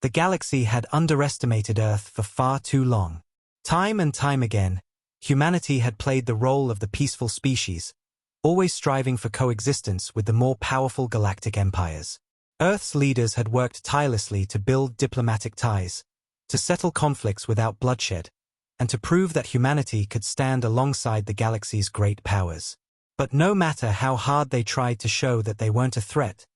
The galaxy had underestimated Earth for far too long. Time and time again, humanity had played the role of the peaceful species, always striving for coexistence with the more powerful galactic empires. Earth's leaders had worked tirelessly to build diplomatic ties, to settle conflicts without bloodshed, and to prove that humanity could stand alongside the galaxy's great powers. But no matter how hard they tried to show that they weren't a threat,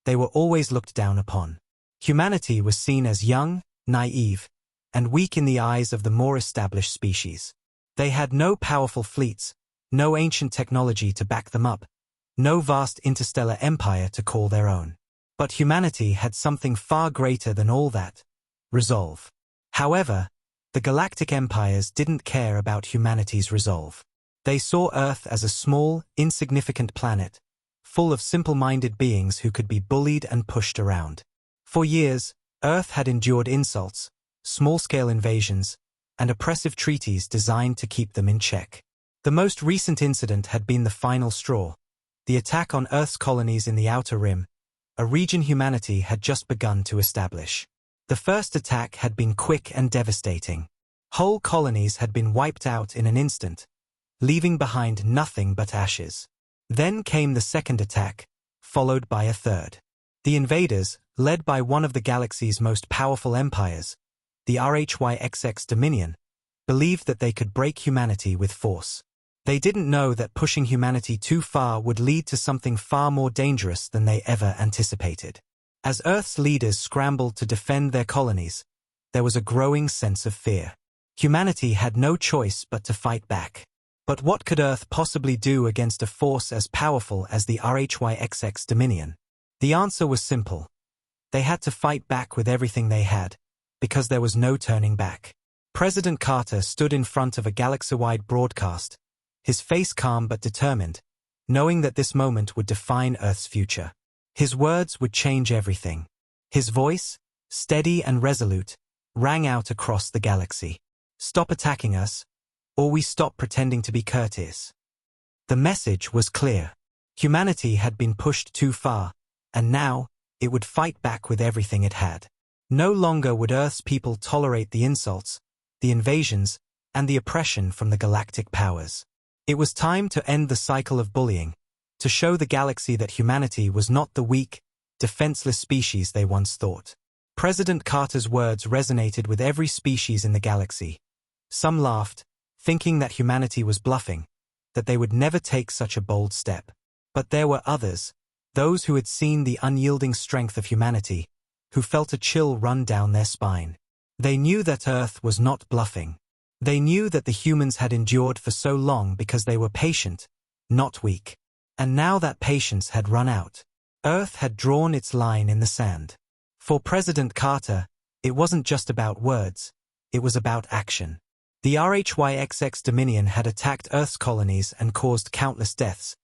they were always looked down upon. Humanity was seen as young, naive, and weak in the eyes of the more established species. They had no powerful fleets, no ancient technology to back them up, no vast interstellar empire to call their own. But humanity had something far greater than all that: resolve. However, the galactic empires didn't care about humanity's resolve. They saw Earth as a small, insignificant planet, full of simple-minded beings who could be bullied and pushed around. For years, Earth had endured insults, small-scale invasions, and oppressive treaties designed to keep them in check. The most recent incident had been the final straw, the attack on Earth's colonies in the Outer Rim, a region humanity had just begun to establish. The first attack had been quick and devastating. Whole colonies had been wiped out in an instant, leaving behind nothing but ashes. Then came the second attack, followed by a third. The invaders, led by one of the galaxy's most powerful empires, the HFY Dominion, believed that they could break humanity with force. They didn't know that pushing humanity too far would lead to something far more dangerous than they ever anticipated. As Earth's leaders scrambled to defend their colonies, there was a growing sense of fear. Humanity had no choice but to fight back. But what could Earth possibly do against a force as powerful as the HFY Dominion? The answer was simple. They had to fight back with everything they had, because there was no turning back. President Carter stood in front of a galaxy-wide broadcast, his face calm but determined, knowing that this moment would define Earth's future. His words would change everything. His voice, steady and resolute, rang out across the galaxy. "Stop attacking us, or we stop pretending to be courteous." The message was clear. Humanity had been pushed too far, and now, it would fight back with everything it had. No longer would Earth's people tolerate the insults, the invasions, and the oppression from the galactic powers. It was time to end the cycle of bullying, to show the galaxy that humanity was not the weak, defenseless species they once thought. President Carter's words resonated with every species in the galaxy. Some laughed, thinking that humanity was bluffing, that they would never take such a bold step. But there were others, those who had seen the unyielding strength of humanity, who felt a chill run down their spine. They knew that Earth was not bluffing. They knew that the humans had endured for so long because they were patient, not weak. And now that patience had run out. Earth had drawn its line in the sand. For President Carter, it wasn't just about words, it was about action. The HFY Dominion had attacked Earth's colonies and caused countless deaths,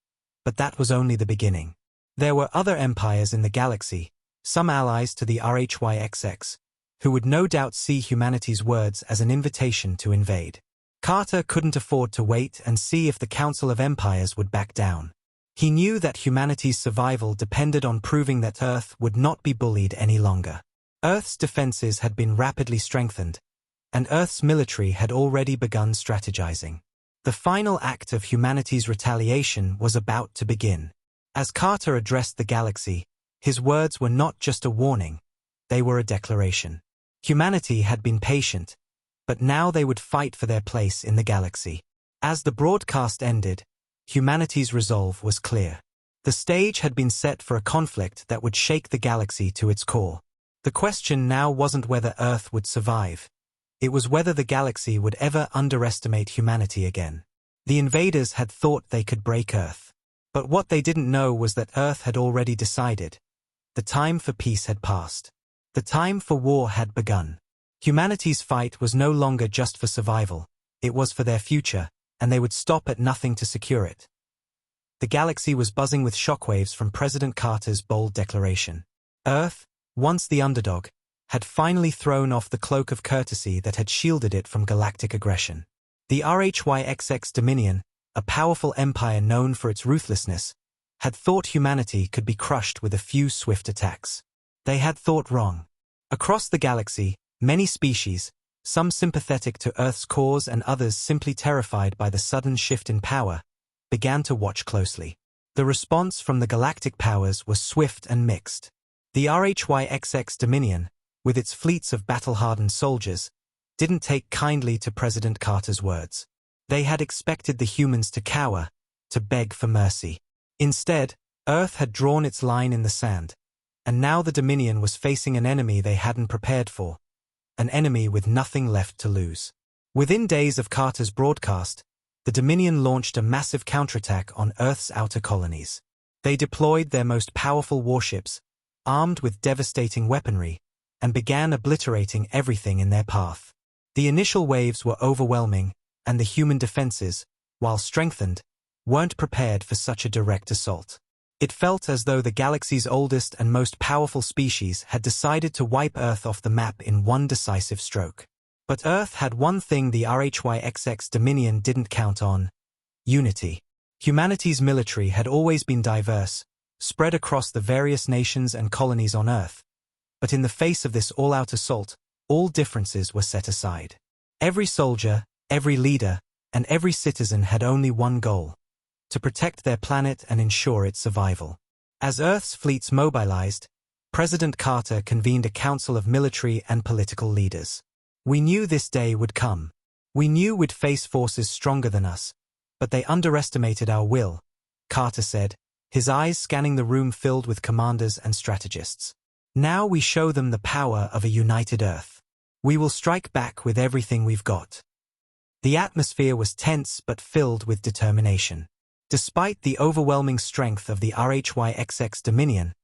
but that was only the beginning. There were other empires in the galaxy, some allies to the HFY, who would no doubt see humanity's words as an invitation to invade. Carter couldn't afford to wait and see if the Council of Empires would back down. He knew that humanity's survival depended on proving that Earth would not be bullied any longer. Earth's defenses had been rapidly strengthened, and Earth's military had already begun strategizing. The final act of humanity's retaliation was about to begin. As Carter addressed the galaxy, his words were not just a warning, they were a declaration. Humanity had been patient, but now they would fight for their place in the galaxy. As the broadcast ended, humanity's resolve was clear. The stage had been set for a conflict that would shake the galaxy to its core. The question now wasn't whether Earth would survive. It was whether the galaxy would ever underestimate humanity again. The invaders had thought they could break Earth. But what they didn't know was that Earth had already decided. The time for peace had passed. The time for war had begun. Humanity's fight was no longer just for survival, it was for their future, and they would stop at nothing to secure it. The galaxy was buzzing with shockwaves from President Carter's bold declaration. Earth, once the underdog, had finally thrown off the cloak of courtesy that had shielded it from galactic aggression. The HFY Dominion, a powerful empire known for its ruthlessness, had thought humanity could be crushed with a few swift attacks. They had thought wrong. Across the galaxy, many species, some sympathetic to Earth's cause and others simply terrified by the sudden shift in power, began to watch closely. The response from the galactic powers was swift and mixed. The RHYXX Dominion, with its fleets of battle-hardened soldiers, didn't take kindly to President Carter's words. They had expected the humans to cower, to beg for mercy. Instead, Earth had drawn its line in the sand, and now the Dominion was facing an enemy they hadn't prepared for, an enemy with nothing left to lose. Within days of Carter's broadcast, the Dominion launched a massive counterattack on Earth's outer colonies. They deployed their most powerful warships, armed with devastating weaponry, and began obliterating everything in their path. The initial waves were overwhelming, and the human defenses, while strengthened, weren't prepared for such a direct assault. It felt as though the galaxy's oldest and most powerful species had decided to wipe Earth off the map in one decisive stroke. But Earth had one thing the RHYXX Dominion didn't count on: unity. Humanity's military had always been diverse, spread across the various nations and colonies on Earth. But in the face of this all-out assault, all differences were set aside. Every soldier, every leader, and every citizen had only one goal: to protect their planet and ensure its survival. As Earth's fleets mobilized, President Carter convened a council of military and political leaders. "We knew this day would come. We knew we'd face forces stronger than us, but they underestimated our will," Carter said, his eyes scanning the room filled with commanders and strategists. "Now we show them the power of a united Earth. We will strike back with everything we've got." The atmosphere was tense but filled with determination. Despite the overwhelming strength of the RHYXX Dominion,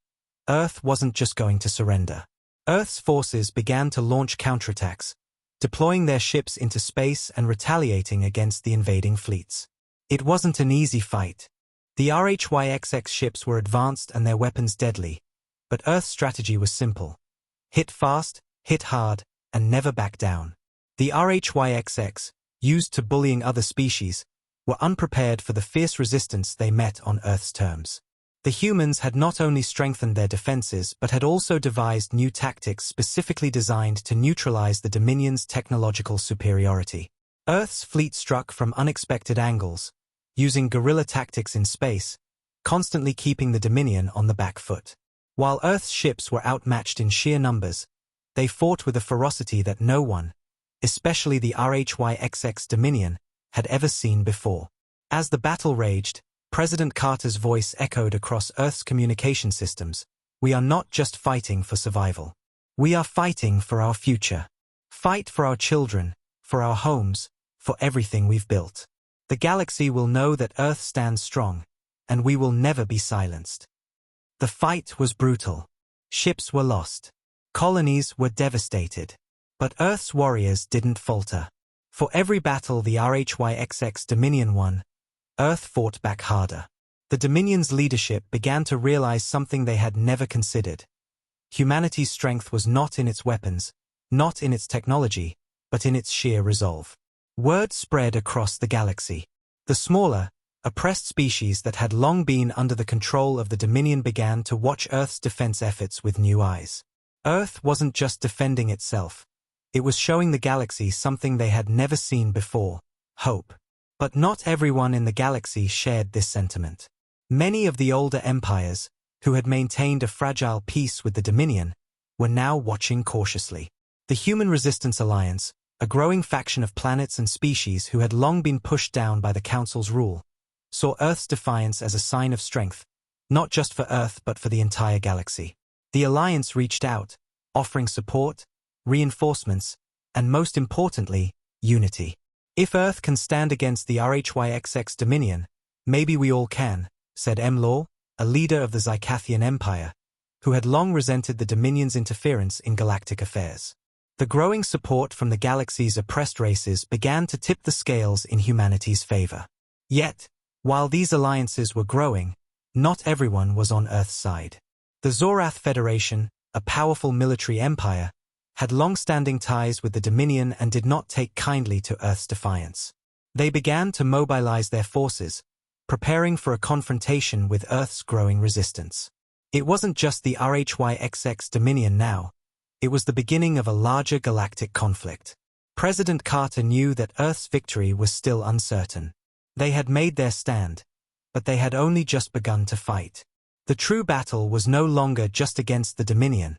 Earth wasn't just going to surrender. Earth's forces began to launch counterattacks, deploying their ships into space and retaliating against the invading fleets. It wasn't an easy fight. The RHYXX ships were advanced and their weapons deadly, but Earth's strategy was simple: hit fast, hit hard, and never back down. The RHYXX, used to bullying other species, were unprepared for the fierce resistance they met on Earth's terms. The humans had not only strengthened their defenses but had also devised new tactics specifically designed to neutralize the Dominion's technological superiority. Earth's fleet struck from unexpected angles, using guerrilla tactics in space, constantly keeping the Dominion on the back foot. While Earth's ships were outmatched in sheer numbers, they fought with a ferocity that no one, especially the RHYXX Dominion, had ever seen before. As the battle raged, President Carter's voice echoed across Earth's communication systems: "We are not just fighting for survival. We are fighting for our future. Fight for our children, for our homes, for everything we've built. The galaxy will know that Earth stands strong, and we will never be silenced." The fight was brutal. Ships were lost. Colonies were devastated. But Earth's warriors didn't falter. For every battle the RHYXX Dominion won, Earth fought back harder. The Dominion's leadership began to realize something they had never considered. Humanity's strength was not in its weapons, not in its technology, but in its sheer resolve. Word spread across the galaxy. The smaller, oppressed species that had long been under the control of the Dominion began to watch Earth's defense efforts with new eyes. Earth wasn't just defending itself. It was showing the galaxy something they had never seen before: hope. But not everyone in the galaxy shared this sentiment. Many of the older empires, who had maintained a fragile peace with the Dominion, were now watching cautiously. The Human Resistance Alliance, a growing faction of planets and species who had long been pushed down by the Council's rule, saw Earth's defiance as a sign of strength, not just for Earth but for the entire galaxy. The Alliance reached out, offering support, reinforcements, and most importantly, unity. "If Earth can stand against the RHYXX Dominion, maybe we all can," said Law, a leader of the Zycathian Empire, who had long resented the Dominion's interference in galactic affairs. The growing support from the galaxy's oppressed races began to tip the scales in humanity's favor. Yet, while these alliances were growing, not everyone was on Earth's side. The Zorath Federation, a powerful military empire, had long-standing ties with the Dominion and did not take kindly to Earth's defiance. They began to mobilize their forces, preparing for a confrontation with Earth's growing resistance. It wasn't just the RHYXX Dominion now. It was the beginning of a larger galactic conflict. President Carter knew that Earth's victory was still uncertain. They had made their stand, but they had only just begun to fight. The true battle was no longer just against the Dominion.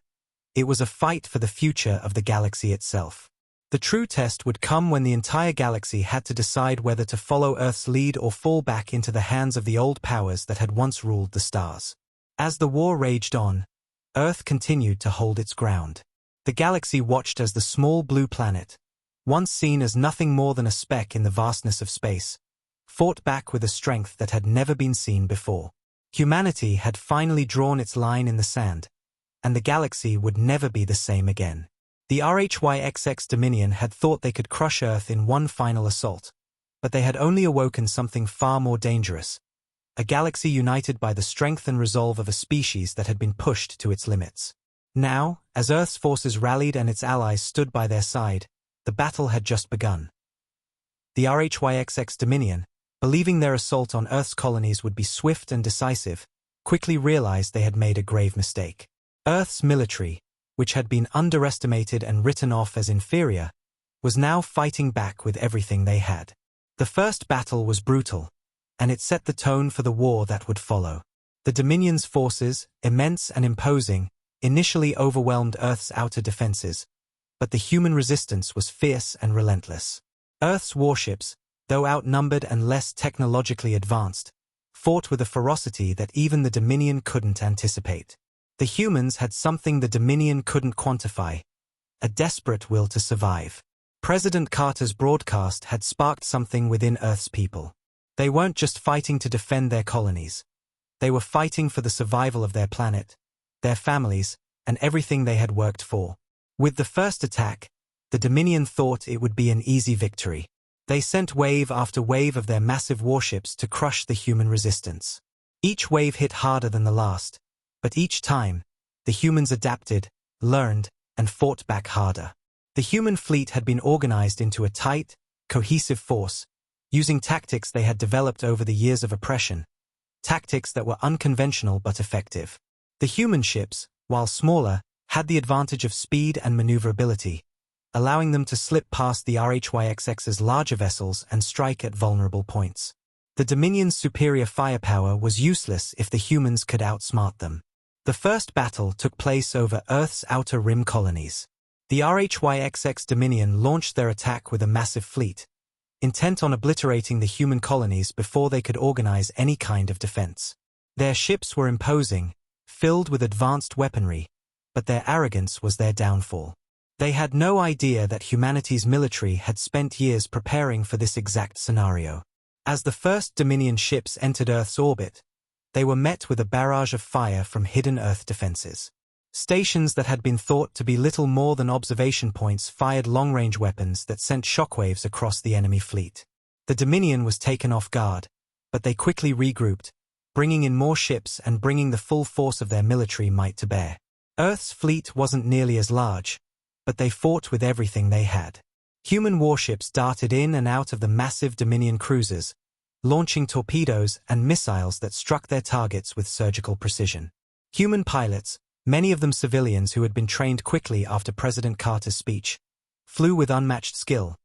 It was a fight for the future of the galaxy itself. The true test would come when the entire galaxy had to decide whether to follow Earth's lead or fall back into the hands of the old powers that had once ruled the stars. As the war raged on, Earth continued to hold its ground. The galaxy watched as the small blue planet, once seen as nothing more than a speck in the vastness of space, fought back with a strength that had never been seen before. Humanity had finally drawn its line in the sand, and the galaxy would never be the same again. The RHYXX Dominion had thought they could crush Earth in one final assault, but they had only awoken something far more dangerous, a galaxy united by the strength and resolve of a species that had been pushed to its limits. Now, as Earth's forces rallied and its allies stood by their side, the battle had just begun. The RHYXX Dominion, believing their assault on Earth's colonies would be swift and decisive, quickly realized they had made a grave mistake. Earth's military, which had been underestimated and written off as inferior, was now fighting back with everything they had. The first battle was brutal, and it set the tone for the war that would follow. The Dominion's forces, immense and imposing, initially overwhelmed Earth's outer defenses, but the human resistance was fierce and relentless. Earth's warships, though outnumbered and less technologically advanced, fought with a ferocity that even the Dominion couldn't anticipate. The humans had something the Dominion couldn't quantify: a desperate will to survive. President Carter's broadcast had sparked something within Earth's people. They weren't just fighting to defend their colonies. They were fighting for the survival of their planet, their families, and everything they had worked for. With the first attack, the Dominion thought it would be an easy victory. They sent wave after wave of their massive warships to crush the human resistance. Each wave hit harder than the last, but each time, the humans adapted, learned, and fought back harder. The human fleet had been organized into a tight, cohesive force, using tactics they had developed over the years of oppression, tactics that were unconventional but effective. The human ships, while smaller, had the advantage of speed and maneuverability, allowing them to slip past the RHYXX's larger vessels and strike at vulnerable points. The Dominion's superior firepower was useless if the humans could outsmart them. The first battle took place over Earth's outer rim colonies. The RHYXX Dominion launched their attack with a massive fleet, intent on obliterating the human colonies before they could organize any kind of defense. Their ships were imposing, filled with advanced weaponry, but their arrogance was their downfall. They had no idea that humanity's military had spent years preparing for this exact scenario. As the first Dominion ships entered Earth's orbit, they were met with a barrage of fire from hidden Earth defenses. Stations that had been thought to be little more than observation points fired long-range weapons that sent shockwaves across the enemy fleet. The Dominion was taken off guard, but they quickly regrouped, bringing in more ships and bringing the full force of their military might to bear. Earth's fleet wasn't nearly as large, but they fought with everything they had. Human warships darted in and out of the massive Dominion cruisers, launching torpedoes and missiles that struck their targets with surgical precision. Human pilots, many of them civilians who had been trained quickly after President Carter's speech, flew with unmatched skill,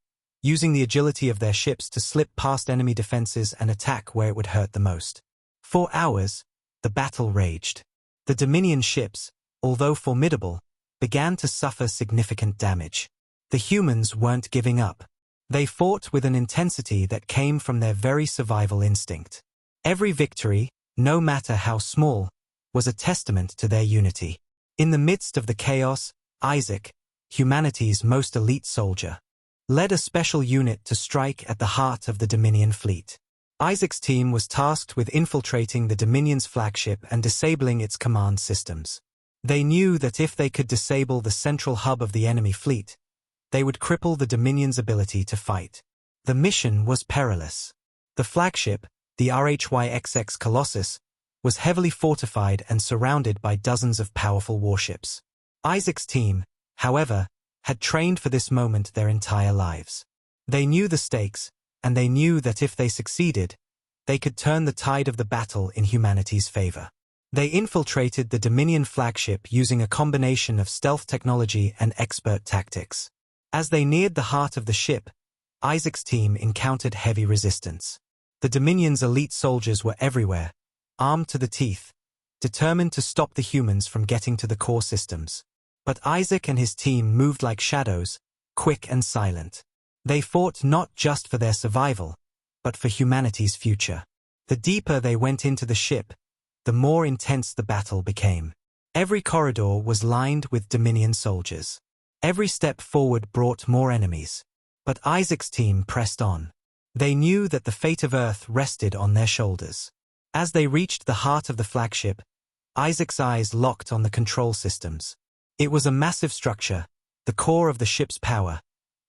using the agility of their ships to slip past enemy defenses and attack where it would hurt the most. For hours, the battle raged. The Dominion ships, although formidable, began to suffer significant damage. The humans weren't giving up. They fought with an intensity that came from their very survival instinct. Every victory, no matter how small, was a testament to their unity. In the midst of the chaos, Isaac, humanity's most elite soldier, led a special unit to strike at the heart of the Dominion fleet. Isaac's team was tasked with infiltrating the Dominion's flagship and disabling its command systems. They knew that if they could disable the central hub of the enemy fleet, they would cripple the Dominion's ability to fight. The mission was perilous. The flagship, the RHYXX Colossus, was heavily fortified and surrounded by dozens of powerful warships. Isaac's team, however, had trained for this moment their entire lives. They knew the stakes, and they knew that if they succeeded, they could turn the tide of the battle in humanity's favor. They infiltrated the Dominion flagship using a combination of stealth technology and expert tactics. As they neared the heart of the ship, Isaac's team encountered heavy resistance. The Dominion's elite soldiers were everywhere, armed to the teeth, determined to stop the humans from getting to the core systems. But Isaac and his team moved like shadows, quick and silent. They fought not just for their survival, but for humanity's future. The deeper they went into the ship, the more intense the battle became. Every corridor was lined with Dominion soldiers. Every step forward brought more enemies. But Isaac's team pressed on. They knew that the fate of Earth rested on their shoulders. As they reached the heart of the flagship, Isaac's eyes locked on the control systems. It was a massive structure, the core of the ship's power,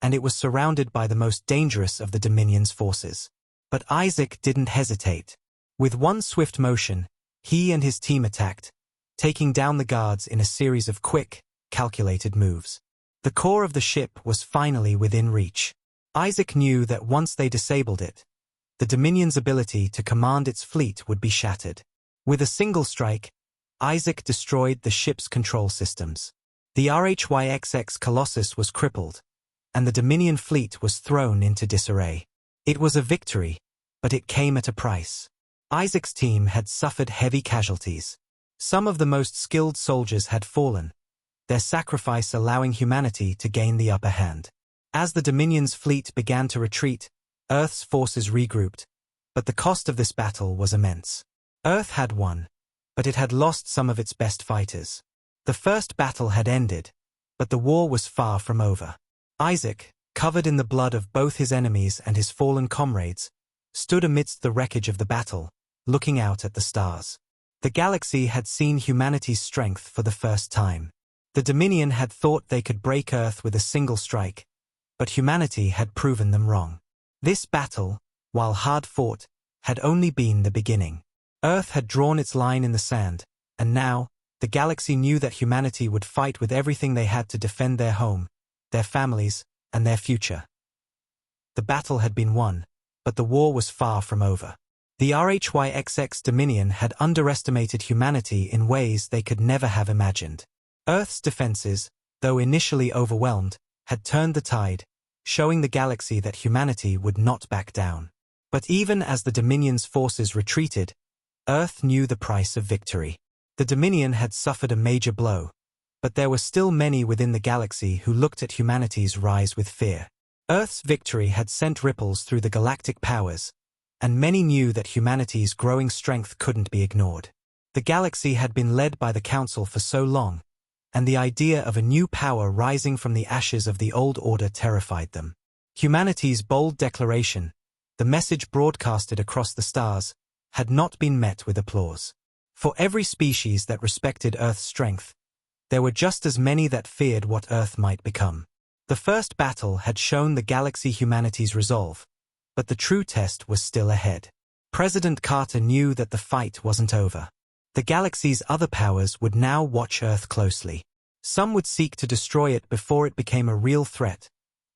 and it was surrounded by the most dangerous of the Dominion's forces. But Isaac didn't hesitate. With one swift motion, he and his team attacked, taking down the guards in a series of quick, calculated moves. The core of the ship was finally within reach. Isaac knew that once they disabled it, the Dominion's ability to command its fleet would be shattered. With a single strike, Isaac destroyed the ship's control systems. The RHYXX Colossus was crippled, and the Dominion fleet was thrown into disarray. It was a victory, but it came at a price. Isaac's team had suffered heavy casualties. Some of the most skilled soldiers had fallen, their sacrifice allowing humanity to gain the upper hand. As the Dominion's fleet began to retreat, Earth's forces regrouped, but the cost of this battle was immense. Earth had won, but it had lost some of its best fighters. The first battle had ended, but the war was far from over. Isaac, covered in the blood of both his enemies and his fallen comrades, stood amidst the wreckage of the battle, looking out at the stars. The galaxy had seen humanity's strength for the first time. The Dominion had thought they could break Earth with a single strike, but humanity had proven them wrong. This battle, while hard fought, had only been the beginning. Earth had drawn its line in the sand, and now, the galaxy knew that humanity would fight with everything they had to defend their home, their families, and their future. The battle had been won, but the war was far from over. The RHYXX Dominion had underestimated humanity in ways they could never have imagined. Earth's defenses, though initially overwhelmed, had turned the tide, showing the galaxy that humanity would not back down. But even as the Dominion's forces retreated, Earth knew the price of victory. The Dominion had suffered a major blow, but there were still many within the galaxy who looked at humanity's rise with fear. Earth's victory had sent ripples through the galactic powers, and many knew that humanity's growing strength couldn't be ignored. The galaxy had been led by the Council for so long, and the idea of a new power rising from the ashes of the old order terrified them. Humanity's bold declaration, the message broadcasted across the stars, had not been met with applause. For every species that respected Earth's strength, there were just as many that feared what Earth might become. The first battle had shown the galaxy humanity's resolve, but the true test was still ahead. President Carter knew that the fight wasn't over. The galaxy's other powers would now watch Earth closely. Some would seek to destroy it before it became a real threat,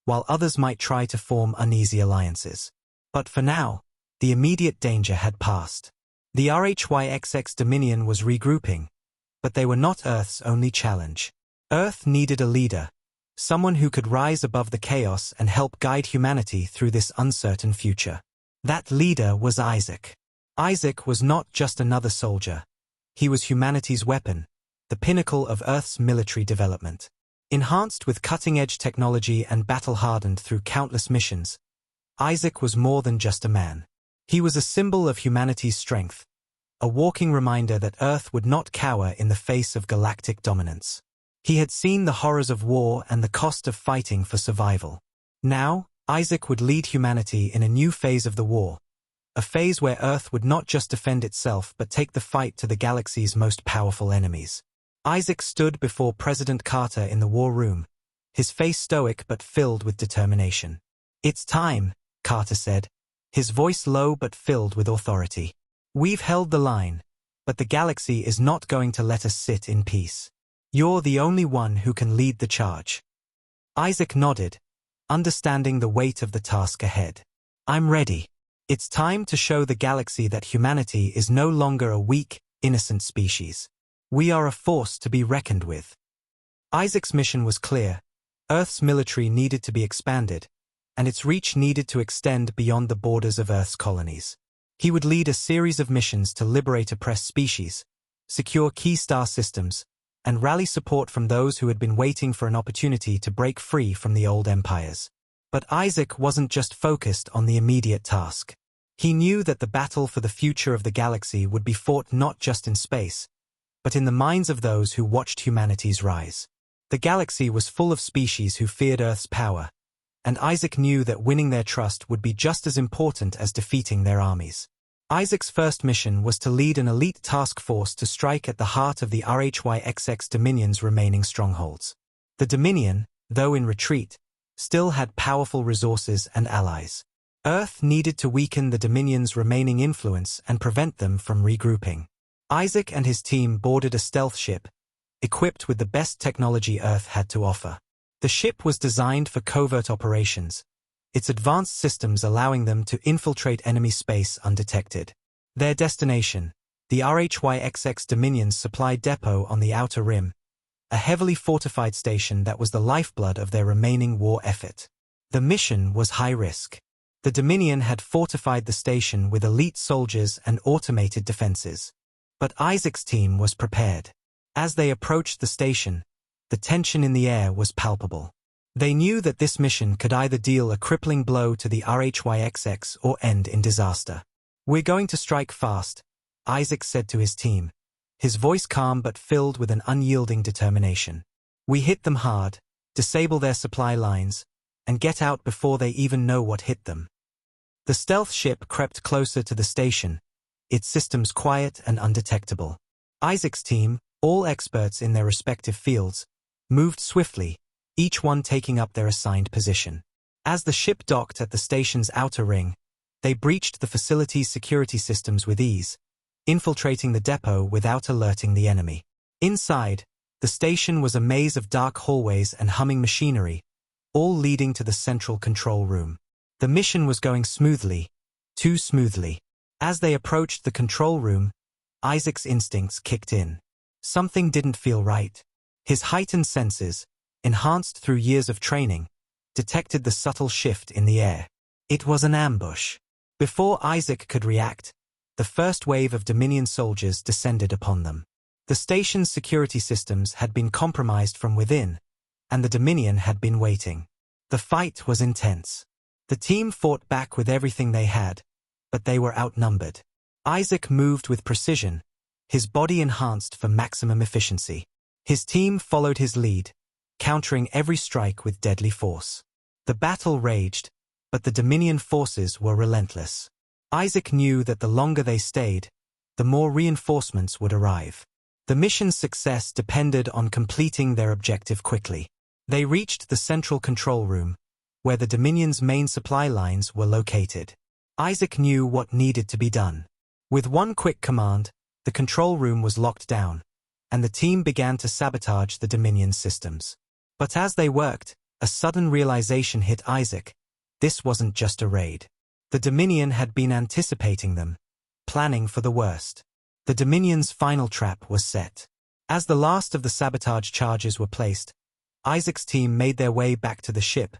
while others might try to form uneasy alliances. But for now, the immediate danger had passed. The RHYXX Dominion was regrouping, but they were not Earth's only challenge. Earth needed a leader, someone who could rise above the chaos and help guide humanity through this uncertain future. That leader was Isaac. Isaac was not just another soldier. He was humanity's weapon, the pinnacle of Earth's military development. Enhanced with cutting-edge technology and battle-hardened through countless missions, Isaac was more than just a man. He was a symbol of humanity's strength, a walking reminder that Earth would not cower in the face of galactic dominance. He had seen the horrors of war and the cost of fighting for survival. Now, Isaac would lead humanity in a new phase of the war, a phase where Earth would not just defend itself but take the fight to the galaxy's most powerful enemies. Isaac stood before President Carter in the war room, his face stoic but filled with determination. "It's time," Carter said, his voice low but filled with authority. "We've held the line, but the galaxy is not going to let us sit in peace. You're the only one who can lead the charge." Isaac nodded, understanding the weight of the task ahead. "I'm ready. It's time to show the galaxy that humanity is no longer a weak, innocent species. We are a force to be reckoned with. Isaac's mission was clear. Earth's military needed to be expanded, and its reach needed to extend beyond the borders of Earth's colonies. He would lead a series of missions to liberate oppressed species, secure key star systems, and rally support from those who had been waiting for an opportunity to break free from the old empires. But Isaac wasn't just focused on the immediate task. He knew that the battle for the future of the galaxy would be fought not just in space, but in the minds of those who watched humanity's rise. The galaxy was full of species who feared Earth's power, and Isaac knew that winning their trust would be just as important as defeating their armies. Isaac's first mission was to lead an elite task force to strike at the heart of the HFY Dominion's remaining strongholds. The Dominion, though in retreat, still had powerful resources and allies. Earth needed to weaken the Dominion's remaining influence and prevent them from regrouping. Isaac and his team boarded a stealth ship, equipped with the best technology Earth had to offer. The ship was designed for covert operations, its advanced systems allowing them to infiltrate enemy space undetected. Their destination, the HFY Dominion's supply depot on the Outer Rim, a heavily fortified station that was the lifeblood of their remaining war effort. The mission was high risk. The Dominion had fortified the station with elite soldiers and automated defenses. But Isaac's team was prepared. As they approached the station, the tension in the air was palpable. They knew that this mission could either deal a crippling blow to the HFY or end in disaster. "We're going to strike fast," Isaac said to his team, his voice calm but filled with an unyielding determination. "We hit them hard, disable their supply lines, and get out before they even know what hit them." The stealth ship crept closer to the station, its systems quiet and undetectable. Isaac's team, all experts in their respective fields, moved swiftly, each one taking up their assigned position. As the ship docked at the station's outer ring, they breached the facility's security systems with ease, infiltrating the depot without alerting the enemy. Inside, the station was a maze of dark hallways and humming machinery, all leading to the central control room. The mission was going smoothly, too smoothly. As they approached the control room, Isaac's instincts kicked in. Something didn't feel right. His heightened senses, enhanced through years of training, detected the subtle shift in the air. It was an ambush. Before Isaac could react, the first wave of Dominion soldiers descended upon them. The station's security systems had been compromised from within, and the Dominion had been waiting. The fight was intense. The team fought back with everything they had, but they were outnumbered. Isaac moved with precision, his body enhanced for maximum efficiency. His team followed his lead, countering every strike with deadly force. The battle raged, but the Dominion forces were relentless. Isaac knew that the longer they stayed, the more reinforcements would arrive. The mission's success depended on completing their objective quickly. They reached the central control room, where the Dominion's main supply lines were located. Isaac knew what needed to be done. With one quick command, the control room was locked down, and the team began to sabotage the Dominion systems. But as they worked, a sudden realization hit Isaac. This wasn't just a raid. The Dominion had been anticipating them, planning for the worst. The Dominion's final trap was set. As the last of the sabotage charges were placed, Isaac's team made their way back to the ship,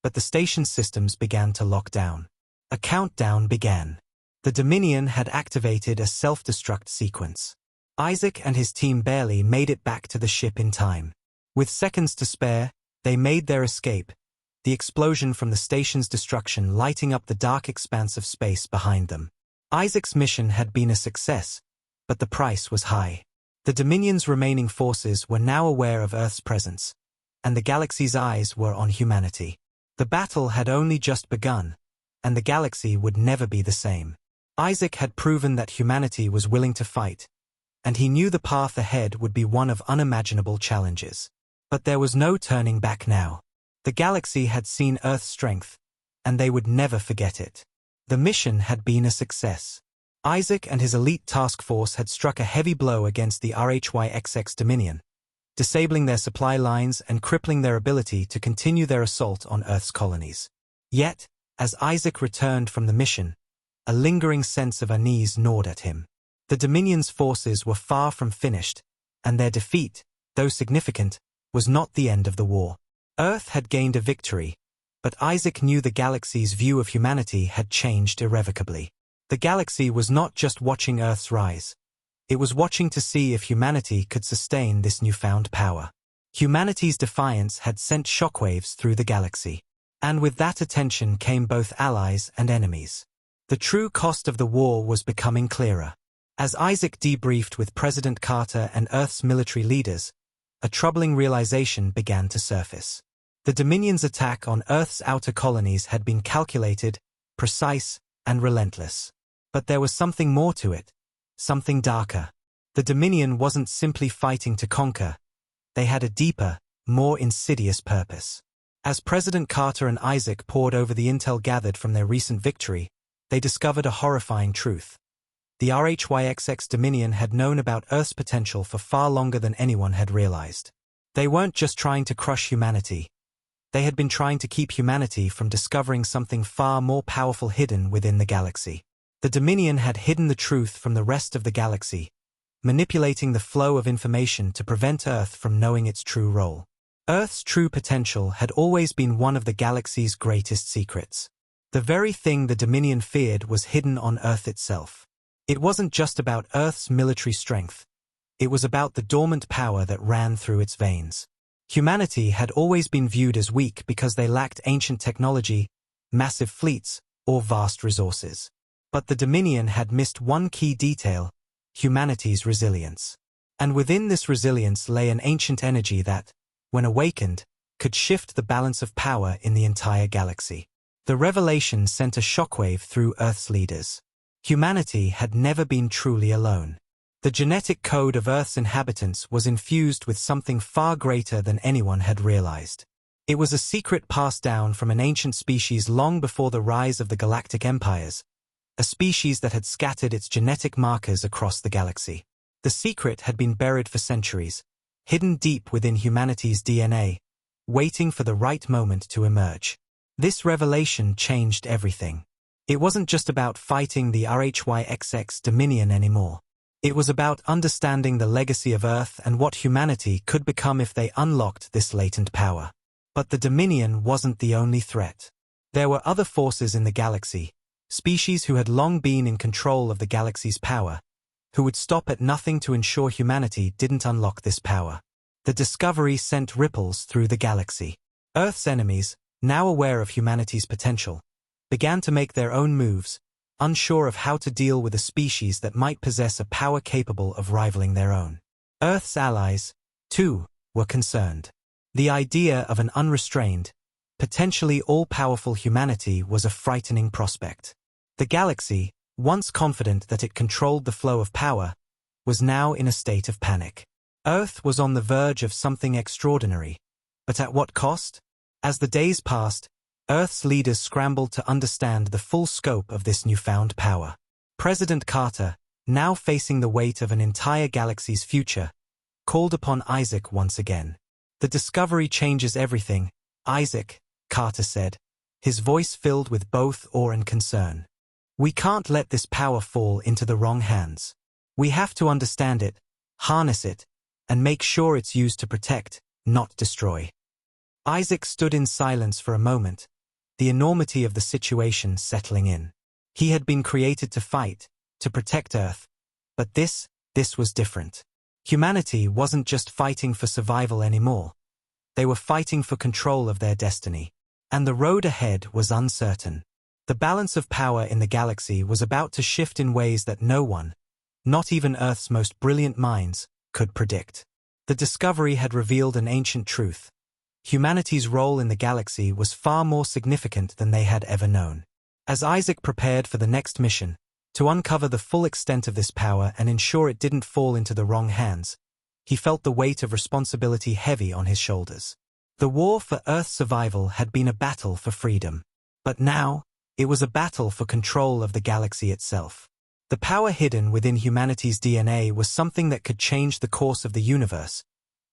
but the station's systems began to lock down. A countdown began. The Dominion had activated a self-destruct sequence. Isaac and his team barely made it back to the ship in time. With seconds to spare, they made their escape, the explosion from the station's destruction lighting up the dark expanse of space behind them. Isaac's mission had been a success, but the price was high. The Dominion's remaining forces were now aware of Earth's presence, and the galaxy's eyes were on humanity. The battle had only just begun, and the galaxy would never be the same. Isaac had proven that humanity was willing to fight, and he knew the path ahead would be one of unimaginable challenges. But there was no turning back now. The galaxy had seen Earth's strength, and they would never forget it. The mission had been a success. Isaac and his elite task force had struck a heavy blow against the HFY Dominion, disabling their supply lines and crippling their ability to continue their assault on Earth's colonies. Yet, as Isaac returned from the mission, a lingering sense of unease gnawed at him. The Dominion's forces were far from finished, and their defeat, though significant, was not the end of the war. Earth had gained a victory, but Isaac knew the galaxy's view of humanity had changed irrevocably. The galaxy was not just watching Earth's rise. It was watching to see if humanity could sustain this newfound power. Humanity's defiance had sent shockwaves through the galaxy. And with that attention came both allies and enemies. The true cost of the war was becoming clearer. As Isaac debriefed with President Carter and Earth's military leaders, a troubling realization began to surface. The Dominion's attack on Earth's outer colonies had been calculated, precise, and relentless. But there was something more to it, something darker. The Dominion wasn't simply fighting to conquer. They had a deeper, more insidious purpose. As President Carter and Isaac pored over the intel gathered from their recent victory, they discovered a horrifying truth. The RHYXX Dominion had known about Earth's potential for far longer than anyone had realized. They weren't just trying to crush humanity. They had been trying to keep humanity from discovering something far more powerful hidden within the galaxy. The Dominion had hidden the truth from the rest of the galaxy, manipulating the flow of information to prevent Earth from knowing its true role. Earth's true potential had always been one of the galaxy's greatest secrets. The very thing the Dominion feared was hidden on Earth itself. It wasn't just about Earth's military strength. It was about the dormant power that ran through its veins. Humanity had always been viewed as weak because they lacked ancient technology, massive fleets, or vast resources. But the Dominion had missed one key detail: humanity's resilience. And within this resilience lay an ancient energy that, when awakened, could shift the balance of power in the entire galaxy. The revelation sent a shockwave through Earth's leaders. Humanity had never been truly alone. The genetic code of Earth's inhabitants was infused with something far greater than anyone had realized. It was a secret passed down from an ancient species long before the rise of the galactic empires, a species that had scattered its genetic markers across the galaxy. The secret had been buried for centuries, hidden deep within humanity's DNA, waiting for the right moment to emerge. This revelation changed everything. It wasn't just about fighting the RHYXX Dominion anymore. It was about understanding the legacy of Earth and what humanity could become if they unlocked this latent power. But the Dominion wasn't the only threat. There were other forces in the galaxy, species who had long been in control of the galaxy's power, who would stop at nothing to ensure humanity didn't unlock this power. The discovery sent ripples through the galaxy. Earth's enemies, now aware of humanity's potential, began to make their own moves, unsure of how to deal with a species that might possess a power capable of rivaling their own. Earth's allies, too, were concerned. The idea of an unrestrained, potentially all-powerful humanity was a frightening prospect. The galaxy, once confident that it controlled the flow of power, was now in a state of panic. Earth was on the verge of something extraordinary, but at what cost? As the days passed, Earth's leaders scrambled to understand the full scope of this newfound power. President Carter, now facing the weight of an entire galaxy's future, called upon Isaac once again. "The discovery changes everything, Isaac," Carter said, his voice filled with both awe and concern. "We can't let this power fall into the wrong hands. We have to understand it, harness it, and make sure it's used to protect, not destroy." Isaac stood in silence for a moment, the enormity of the situation settling in. He had been created to fight, to protect Earth, but this was different. Humanity wasn't just fighting for survival anymore. They were fighting for control of their destiny. And the road ahead was uncertain. The balance of power in the galaxy was about to shift in ways that no one, not even Earth's most brilliant minds, could predict. The discovery had revealed an ancient truth. Humanity's role in the galaxy was far more significant than they had ever known. As Isaac prepared for the next mission, to uncover the full extent of this power and ensure it didn't fall into the wrong hands, he felt the weight of responsibility heavy on his shoulders. The war for Earth's survival had been a battle for freedom. But now, it was a battle for control of the galaxy itself. The power hidden within humanity's DNA was something that could change the course of the universe,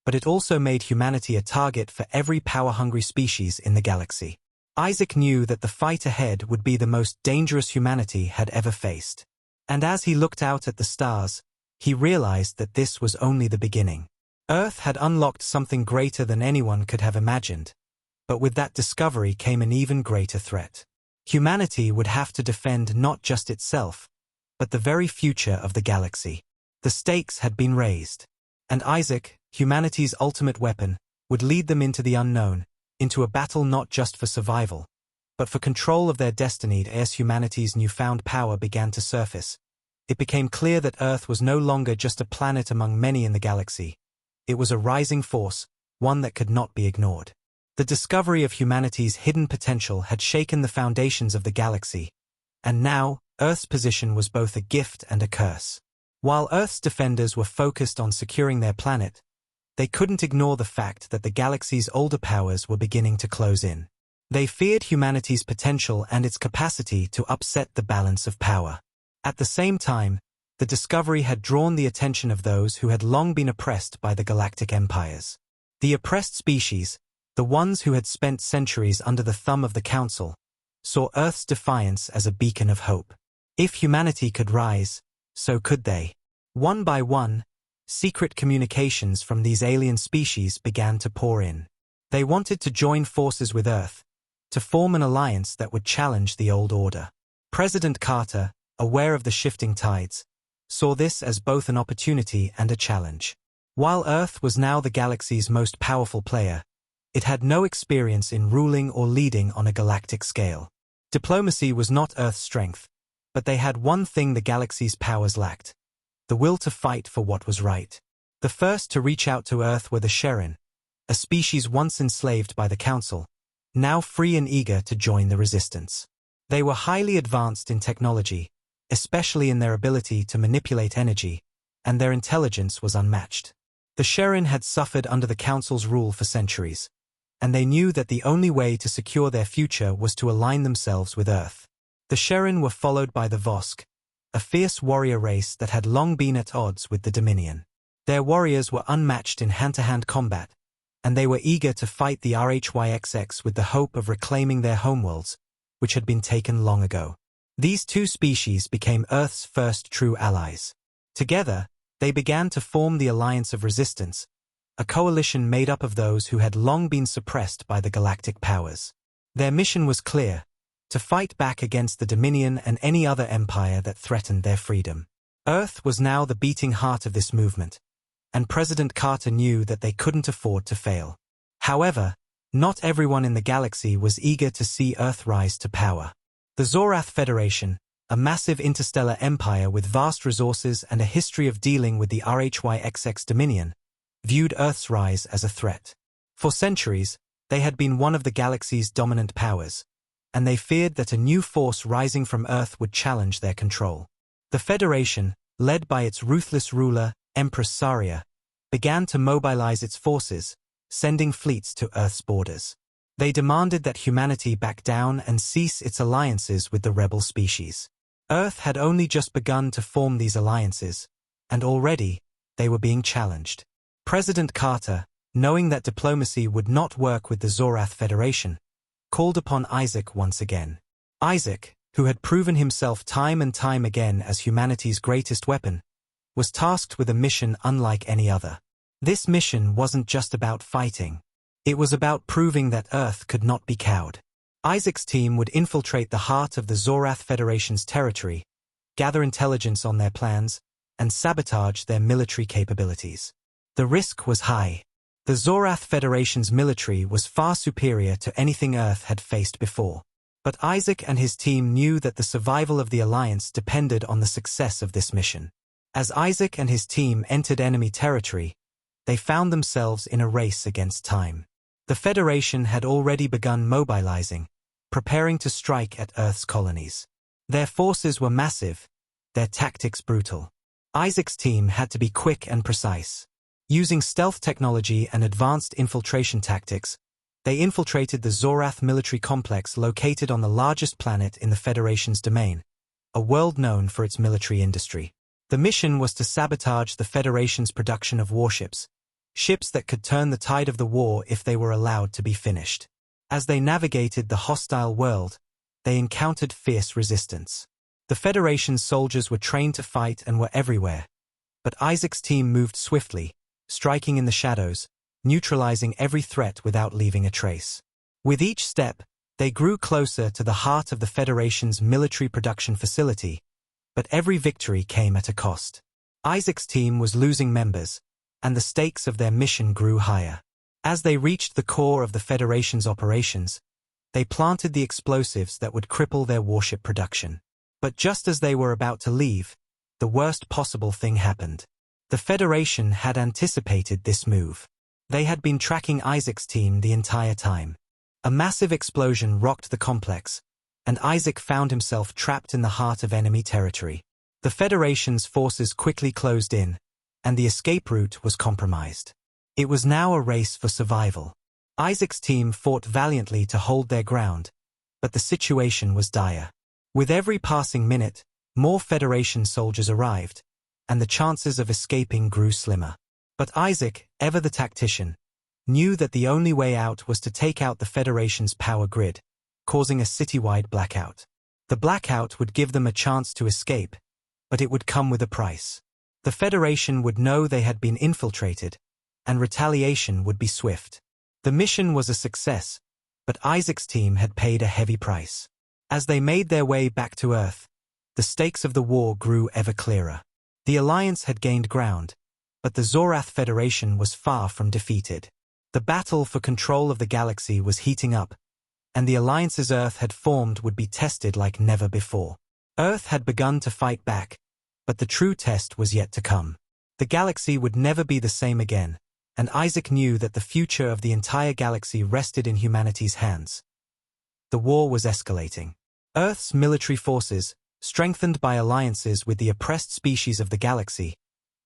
but it also made humanity a target for every power-hungry species in the galaxy. Isaac knew that the fight ahead would be the most dangerous humanity had ever faced. And as he looked out at the stars, he realized that this was only the beginning. Earth had unlocked something greater than anyone could have imagined, but with that discovery came an even greater threat. Humanity would have to defend not just itself, but the very future of the galaxy. The stakes had been raised, and Isaac, humanity's ultimate weapon, would lead them into the unknown, into a battle not just for survival, but for control of their destiny. As humanity's newfound power began to surface, it became clear that Earth was no longer just a planet among many in the galaxy. It was a rising force, one that could not be ignored. The discovery of humanity's hidden potential had shaken the foundations of the galaxy, and now, Earth's position was both a gift and a curse. While Earth's defenders were focused on securing their planet, they couldn't ignore the fact that the galaxy's older powers were beginning to close in. They feared humanity's potential and its capacity to upset the balance of power. At the same time, the discovery had drawn the attention of those who had long been oppressed by the galactic empires. The oppressed species, the ones who had spent centuries under the thumb of the Council, saw Earth's defiance as a beacon of hope. If humanity could rise, so could they. One by one, secret communications from these alien species began to pour in. They wanted to join forces with Earth, to form an alliance that would challenge the old order. President Carter, aware of the shifting tides, saw this as both an opportunity and a challenge. While Earth was now the galaxy's most powerful player, it had no experience in ruling or leading on a galactic scale. Diplomacy was not Earth's strength, but they had one thing the galaxy's powers lacked: the will to fight for what was right. The first to reach out to Earth were the Sherin, a species once enslaved by the Council, now free and eager to join the resistance. They were highly advanced in technology, especially in their ability to manipulate energy, and their intelligence was unmatched. The Sherin had suffered under the Council's rule for centuries, and they knew that the only way to secure their future was to align themselves with Earth. The Sherin were followed by the Vosk, a fierce warrior race that had long been at odds with the Dominion. Their warriors were unmatched in hand-to-hand combat, and they were eager to fight the HFY with the hope of reclaiming their homeworlds, which had been taken long ago. These two species became Earth's first true allies. Together, they began to form the Alliance of Resistance, a coalition made up of those who had long been suppressed by the galactic powers. Their mission was clear: to fight back against the Dominion and any other empire that threatened their freedom. Earth was now the beating heart of this movement, and President Carter knew that they couldn't afford to fail. However, not everyone in the galaxy was eager to see Earth rise to power. The Zorath Federation, a massive interstellar empire with vast resources and a history of dealing with the RHYXX Dominion, viewed Earth's rise as a threat. For centuries, they had been one of the galaxy's dominant powers, and they feared that a new force rising from Earth would challenge their control. The Federation, led by its ruthless ruler, Empress Saria, began to mobilize its forces, sending fleets to Earth's borders. They demanded that humanity back down and cease its alliances with the rebel species. Earth had only just begun to form these alliances, and already, they were being challenged. President Carter, knowing that diplomacy would not work with the Zorath Federation, called upon Isaac once again. Isaac, who had proven himself time and time again as humanity's greatest weapon, was tasked with a mission unlike any other. This mission wasn't just about fighting. It was about proving that Earth could not be cowed. Isaac's team would infiltrate the heart of the Zorath Federation's territory, gather intelligence on their plans, and sabotage their military capabilities. The risk was high. The Zorath Federation's military was far superior to anything Earth had faced before. But Isaac and his team knew that the survival of the Alliance depended on the success of this mission. As Isaac and his team entered enemy territory, they found themselves in a race against time. The Federation had already begun mobilizing, preparing to strike at Earth's colonies. Their forces were massive, their tactics brutal. Isaac's team had to be quick and precise. Using stealth technology and advanced infiltration tactics, they infiltrated the Zorath military complex located on the largest planet in the Federation's domain, a world known for its military industry. The mission was to sabotage the Federation's production of warships, ships that could turn the tide of the war if they were allowed to be finished. As they navigated the hostile world, they encountered fierce resistance. The Federation's soldiers were trained to fight and were everywhere. But Isaac's team moved swiftly, striking in the shadows, neutralizing every threat without leaving a trace. With each step, they grew closer to the heart of the Federation's military production facility, but every victory came at a cost. Isaac's team was losing members, and the stakes of their mission grew higher. As they reached the core of the Federation's operations, they planted the explosives that would cripple their warship production. But just as they were about to leave, the worst possible thing happened. The Federation had anticipated this move. They had been tracking Isaac's team the entire time. A massive explosion rocked the complex, and Isaac found himself trapped in the heart of enemy territory. The Federation's forces quickly closed in, and the escape route was compromised. It was now a race for survival. Isaac's team fought valiantly to hold their ground, but the situation was dire. With every passing minute, more Federation soldiers arrived, and the chances of escaping grew slimmer. But Isaac, ever the tactician, knew that the only way out was to take out the Federation's power grid, causing a citywide blackout. The blackout would give them a chance to escape, but it would come with a price. The Federation would know they had been infiltrated, and retaliation would be swift. The mission was a success, but Isaac's team had paid a heavy price. As they made their way back to Earth, the stakes of the war grew ever clearer. The Alliance had gained ground, but the Zorath Federation was far from defeated. The battle for control of the galaxy was heating up, and the Alliance's Earth had formed would be tested like never before. Earth had begun to fight back, but the true test was yet to come. The galaxy would never be the same again, and Isaac knew that the future of the entire galaxy rested in humanity's hands. The war was escalating. Earth's military forces, strengthened by alliances with the oppressed species of the galaxy,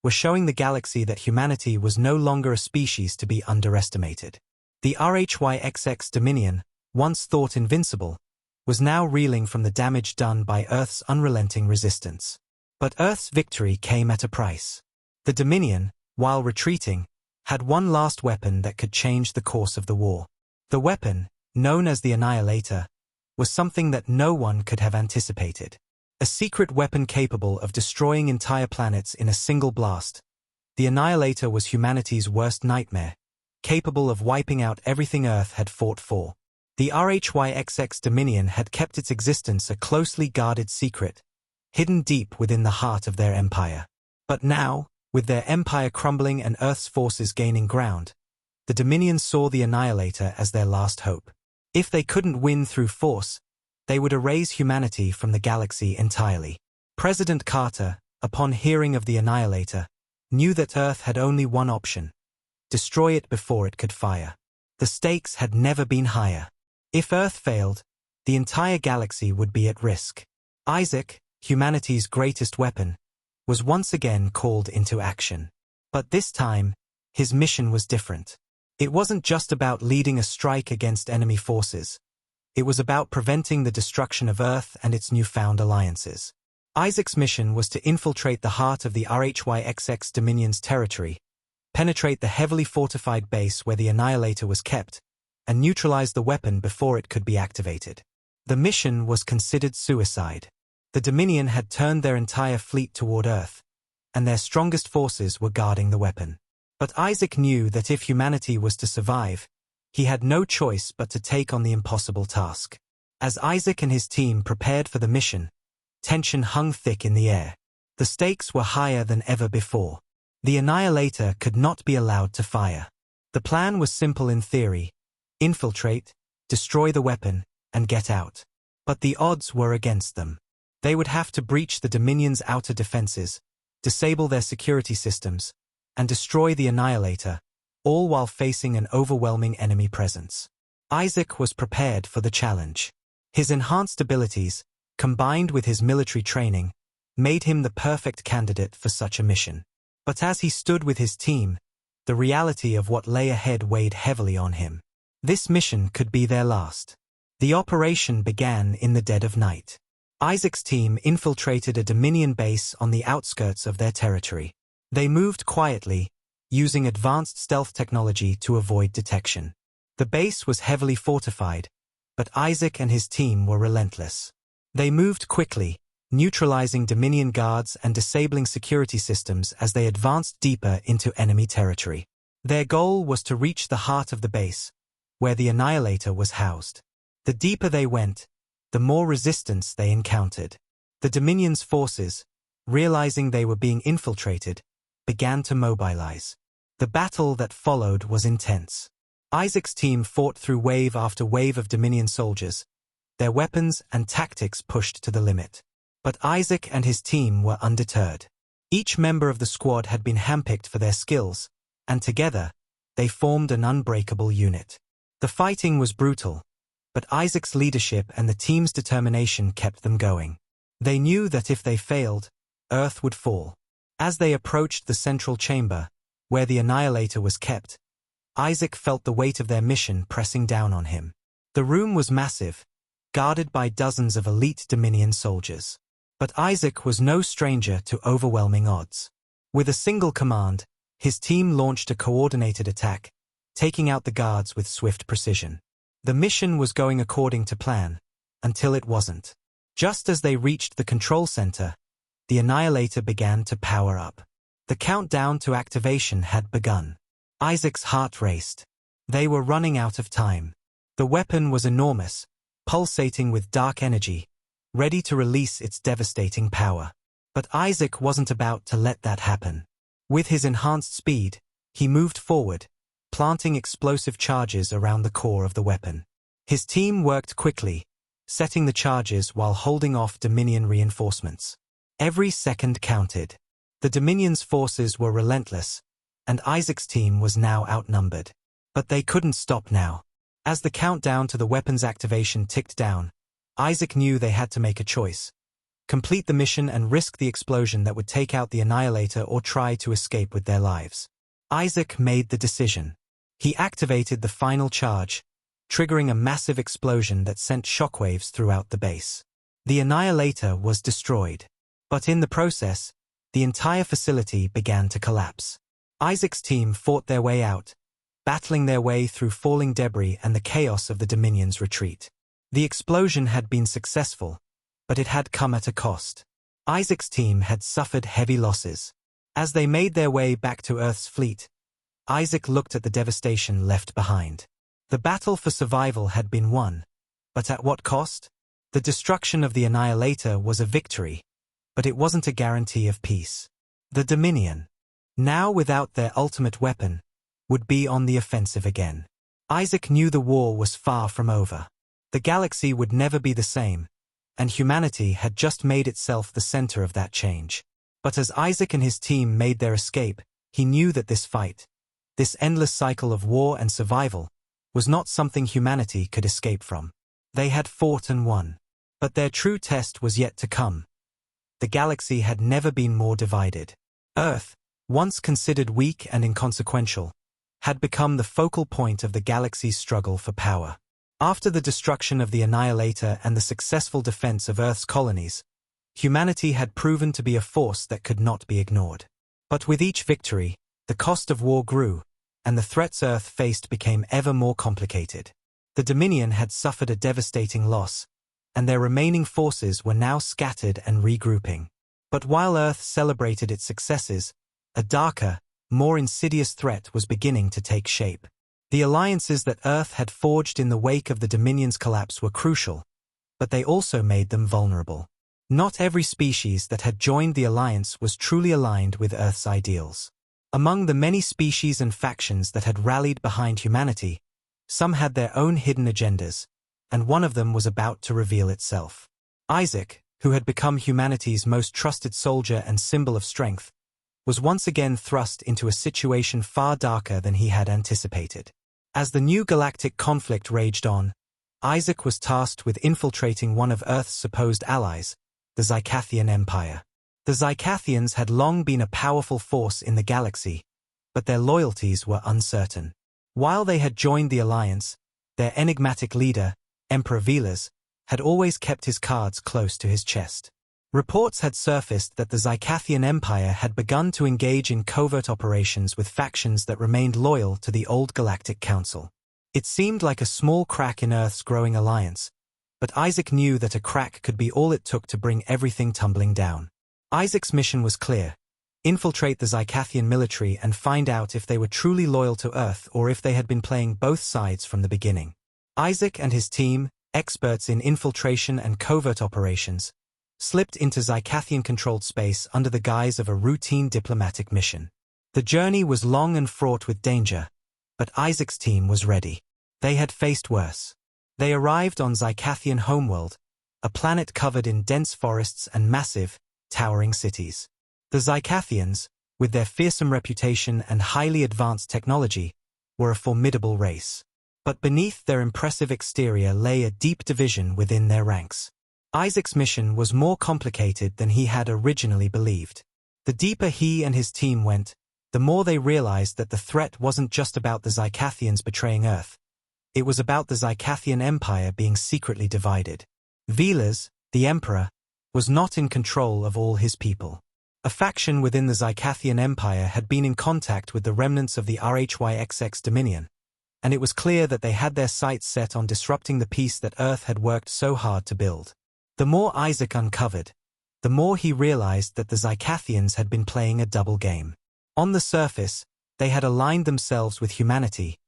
were showing the galaxy that humanity was no longer a species to be underestimated. The RHYXX Dominion, once thought invincible, was now reeling from the damage done by Earth's unrelenting resistance. But Earth's victory came at a price. The Dominion, while retreating, had one last weapon that could change the course of the war. The weapon, known as the Annihilator, was something that no one could have anticipated. A secret weapon capable of destroying entire planets in a single blast. The Annihilator was humanity's worst nightmare, capable of wiping out everything Earth had fought for. The RHYXX Dominion had kept its existence a closely guarded secret, hidden deep within the heart of their empire. But now, with their empire crumbling and Earth's forces gaining ground, the Dominion saw the Annihilator as their last hope. If they couldn't win through force, they would erase humanity from the galaxy entirely. President Carter, upon hearing of the Annihilator, knew that Earth had only one option: destroy it before it could fire. The stakes had never been higher. If Earth failed, the entire galaxy would be at risk. Isaac, humanity's greatest weapon, was once again called into action. But this time, his mission was different. It wasn't just about leading a strike against enemy forces. It was about preventing the destruction of Earth and its newfound alliances. Isaac's mission was to infiltrate the heart of the RHYXX Dominion's territory, penetrate the heavily fortified base where the Annihilator was kept, and neutralize the weapon before it could be activated. The mission was considered suicide. The Dominion had turned their entire fleet toward Earth, and their strongest forces were guarding the weapon. But Isaac knew that if humanity was to survive, he had no choice but to take on the impossible task. As Isaac and his team prepared for the mission, tension hung thick in the air. The stakes were higher than ever before. The Annihilator could not be allowed to fire. The plan was simple in theory: infiltrate, destroy the weapon, and get out. But the odds were against them. They would have to breach the Dominion's outer defenses, disable their security systems, and destroy the Annihilator, all while facing an overwhelming enemy presence. Isaac was prepared for the challenge. His enhanced abilities, combined with his military training, made him the perfect candidate for such a mission. But as he stood with his team, the reality of what lay ahead weighed heavily on him. This mission could be their last. The operation began in the dead of night. Isaac's team infiltrated a Dominion base on the outskirts of their territory. They moved quietly, using advanced stealth technology to avoid detection. The base was heavily fortified, but Isaac and his team were relentless. They moved quickly, neutralizing Dominion guards and disabling security systems as they advanced deeper into enemy territory. Their goal was to reach the heart of the base, where the Annihilator was housed. The deeper they went, the more resistance they encountered. The Dominion's forces, realizing they were being infiltrated, began to mobilize. The battle that followed was intense. Isaac's team fought through wave after wave of Dominion soldiers, their weapons and tactics pushed to the limit. But Isaac and his team were undeterred. Each member of the squad had been handpicked for their skills, and together, they formed an unbreakable unit. The fighting was brutal, but Isaac's leadership and the team's determination kept them going. They knew that if they failed, Earth would fall. As they approached the central chamber, where the Annihilator was kept, Isaac felt the weight of their mission pressing down on him. The room was massive, guarded by dozens of elite Dominion soldiers. But Isaac was no stranger to overwhelming odds. With a single command, his team launched a coordinated attack, taking out the guards with swift precision. The mission was going according to plan, until it wasn't. Just as they reached the control center, the Annihilator began to power up. The countdown to activation had begun. Isaac's heart raced. They were running out of time. The weapon was enormous, pulsating with dark energy, ready to release its devastating power. But Isaac wasn't about to let that happen. With his enhanced speed, he moved forward, planting explosive charges around the core of the weapon. His team worked quickly, setting the charges while holding off Dominion reinforcements. Every second counted. The Dominion's forces were relentless, and Isaac's team was now outnumbered. But they couldn't stop now. As the countdown to the weapon's activation ticked down, Isaac knew they had to make a choice. Complete the mission and risk the explosion that would take out the Annihilator or try to escape with their lives. Isaac made the decision. He activated the final charge, triggering a massive explosion that sent shockwaves throughout the base. The Annihilator was destroyed. But in the process, the entire facility began to collapse. Isaac's team fought their way out, battling their way through falling debris and the chaos of the Dominion's retreat. The explosion had been successful, but it had come at a cost. Isaac's team had suffered heavy losses. As they made their way back to Earth's fleet, Isaac looked at the devastation left behind. The battle for survival had been won, but at what cost? The destruction of the Annihilator was a victory, but it wasn't a guarantee of peace. The Dominion, now without their ultimate weapon, would be on the offensive again. Isaac knew the war was far from over. The galaxy would never be the same, and humanity had just made itself the center of that change. But as Isaac and his team made their escape, he knew that this fight, this endless cycle of war and survival, was not something humanity could escape from. They had fought and won. But their true test was yet to come. The galaxy had never been more divided. Earth, once considered weak and inconsequential, had become the focal point of the galaxy's struggle for power. After the destruction of the Annihilator and the successful defense of Earth's colonies, humanity had proven to be a force that could not be ignored. But with each victory, the cost of war grew, and the threats Earth faced became ever more complicated. The Dominion had suffered a devastating loss, and their remaining forces were now scattered and regrouping. But while Earth celebrated its successes, a darker, more insidious threat was beginning to take shape. The alliances that Earth had forged in the wake of the Dominion's collapse were crucial, but they also made them vulnerable. Not every species that had joined the alliance was truly aligned with Earth's ideals. Among the many species and factions that had rallied behind humanity, some had their own hidden agendas, and one of them was about to reveal itself. Isaac, who had become humanity's most trusted soldier and symbol of strength, was once again thrust into a situation far darker than he had anticipated. As the new galactic conflict raged on, Isaac was tasked with infiltrating one of Earth's supposed allies, the Zycathian Empire. The Zycathians had long been a powerful force in the galaxy, but their loyalties were uncertain. While they had joined the alliance, their enigmatic leader, Emperor Velas, had always kept his cards close to his chest. Reports had surfaced that the Zycathian Empire had begun to engage in covert operations with factions that remained loyal to the old Galactic Council. It seemed like a small crack in Earth's growing alliance, But Isaac knew that a crack could be all it took to bring everything tumbling down. Isaac's mission was clear: infiltrate the Zycathian military and find out if they were truly loyal to Earth or if they had been playing both sides from the beginning. Isaac and his team, experts in infiltration and covert operations, slipped into Zycathian-controlled space under the guise of a routine diplomatic mission. The journey was long and fraught with danger, but Isaac's team was ready. They had faced worse. They arrived on Zycathian homeworld, a planet covered in dense forests and massive, towering cities. The Zycathians, with their fearsome reputation and highly advanced technology, were a formidable race. But beneath their impressive exterior lay a deep division within their ranks. Isaac's mission was more complicated than he had originally believed. The deeper he and his team went, the more they realized that the threat wasn't just about the Zycathians betraying Earth. It was about the Zycathian Empire being secretly divided. Velas, the Emperor, was not in control of all his people. A faction within the Zycathian Empire had been in contact with the remnants of the RHYXX Dominion, and it was clear that they had their sights set on disrupting the peace that Earth had worked so hard to build. The more Isaac uncovered, the more he realized that the Zycathians had been playing a double game. On the surface, they had aligned themselves with humanity,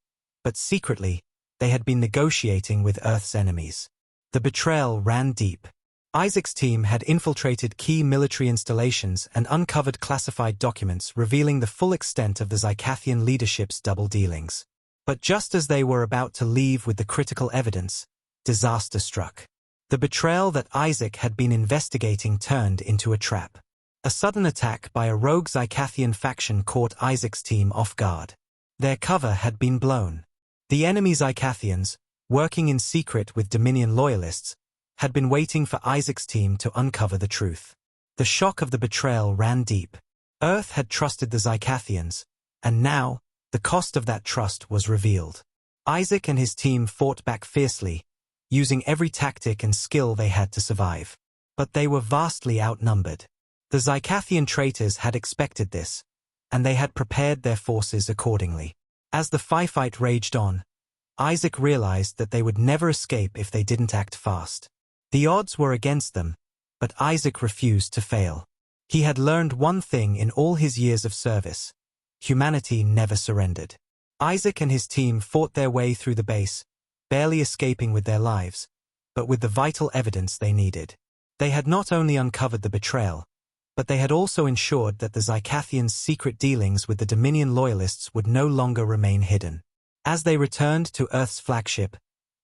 but secretly, they had been negotiating with Earth's enemies. The betrayal ran deep. Isaac's team had infiltrated key military installations and uncovered classified documents revealing the full extent of the Zycathian leadership's double dealings. But just as they were about to leave with the critical evidence, disaster struck. The betrayal that Isaac had been investigating turned into a trap. A sudden attack by a rogue Zycathian faction caught Isaac's team off guard. Their cover had been blown. The enemy Zycathians, working in secret with Dominion loyalists, had been waiting for Isaac's team to uncover the truth. The shock of the betrayal ran deep. Earth had trusted the Zycathians, and now, the cost of that trust was revealed. Isaac and his team fought back fiercely, using every tactic and skill they had to survive. But they were vastly outnumbered. The Zycathian traitors had expected this, and they had prepared their forces accordingly. As the fight raged on, Isaac realized that they would never escape if they didn't act fast. The odds were against them, but Isaac refused to fail. He had learned one thing in all his years of service: humanity never surrendered. Isaac and his team fought their way through the base, barely escaping with their lives, but with the vital evidence they needed. They had not only uncovered the betrayal, but they had also ensured that the Zycathians' secret dealings with the Dominion loyalists would no longer remain hidden. As they returned to Earth's flagship,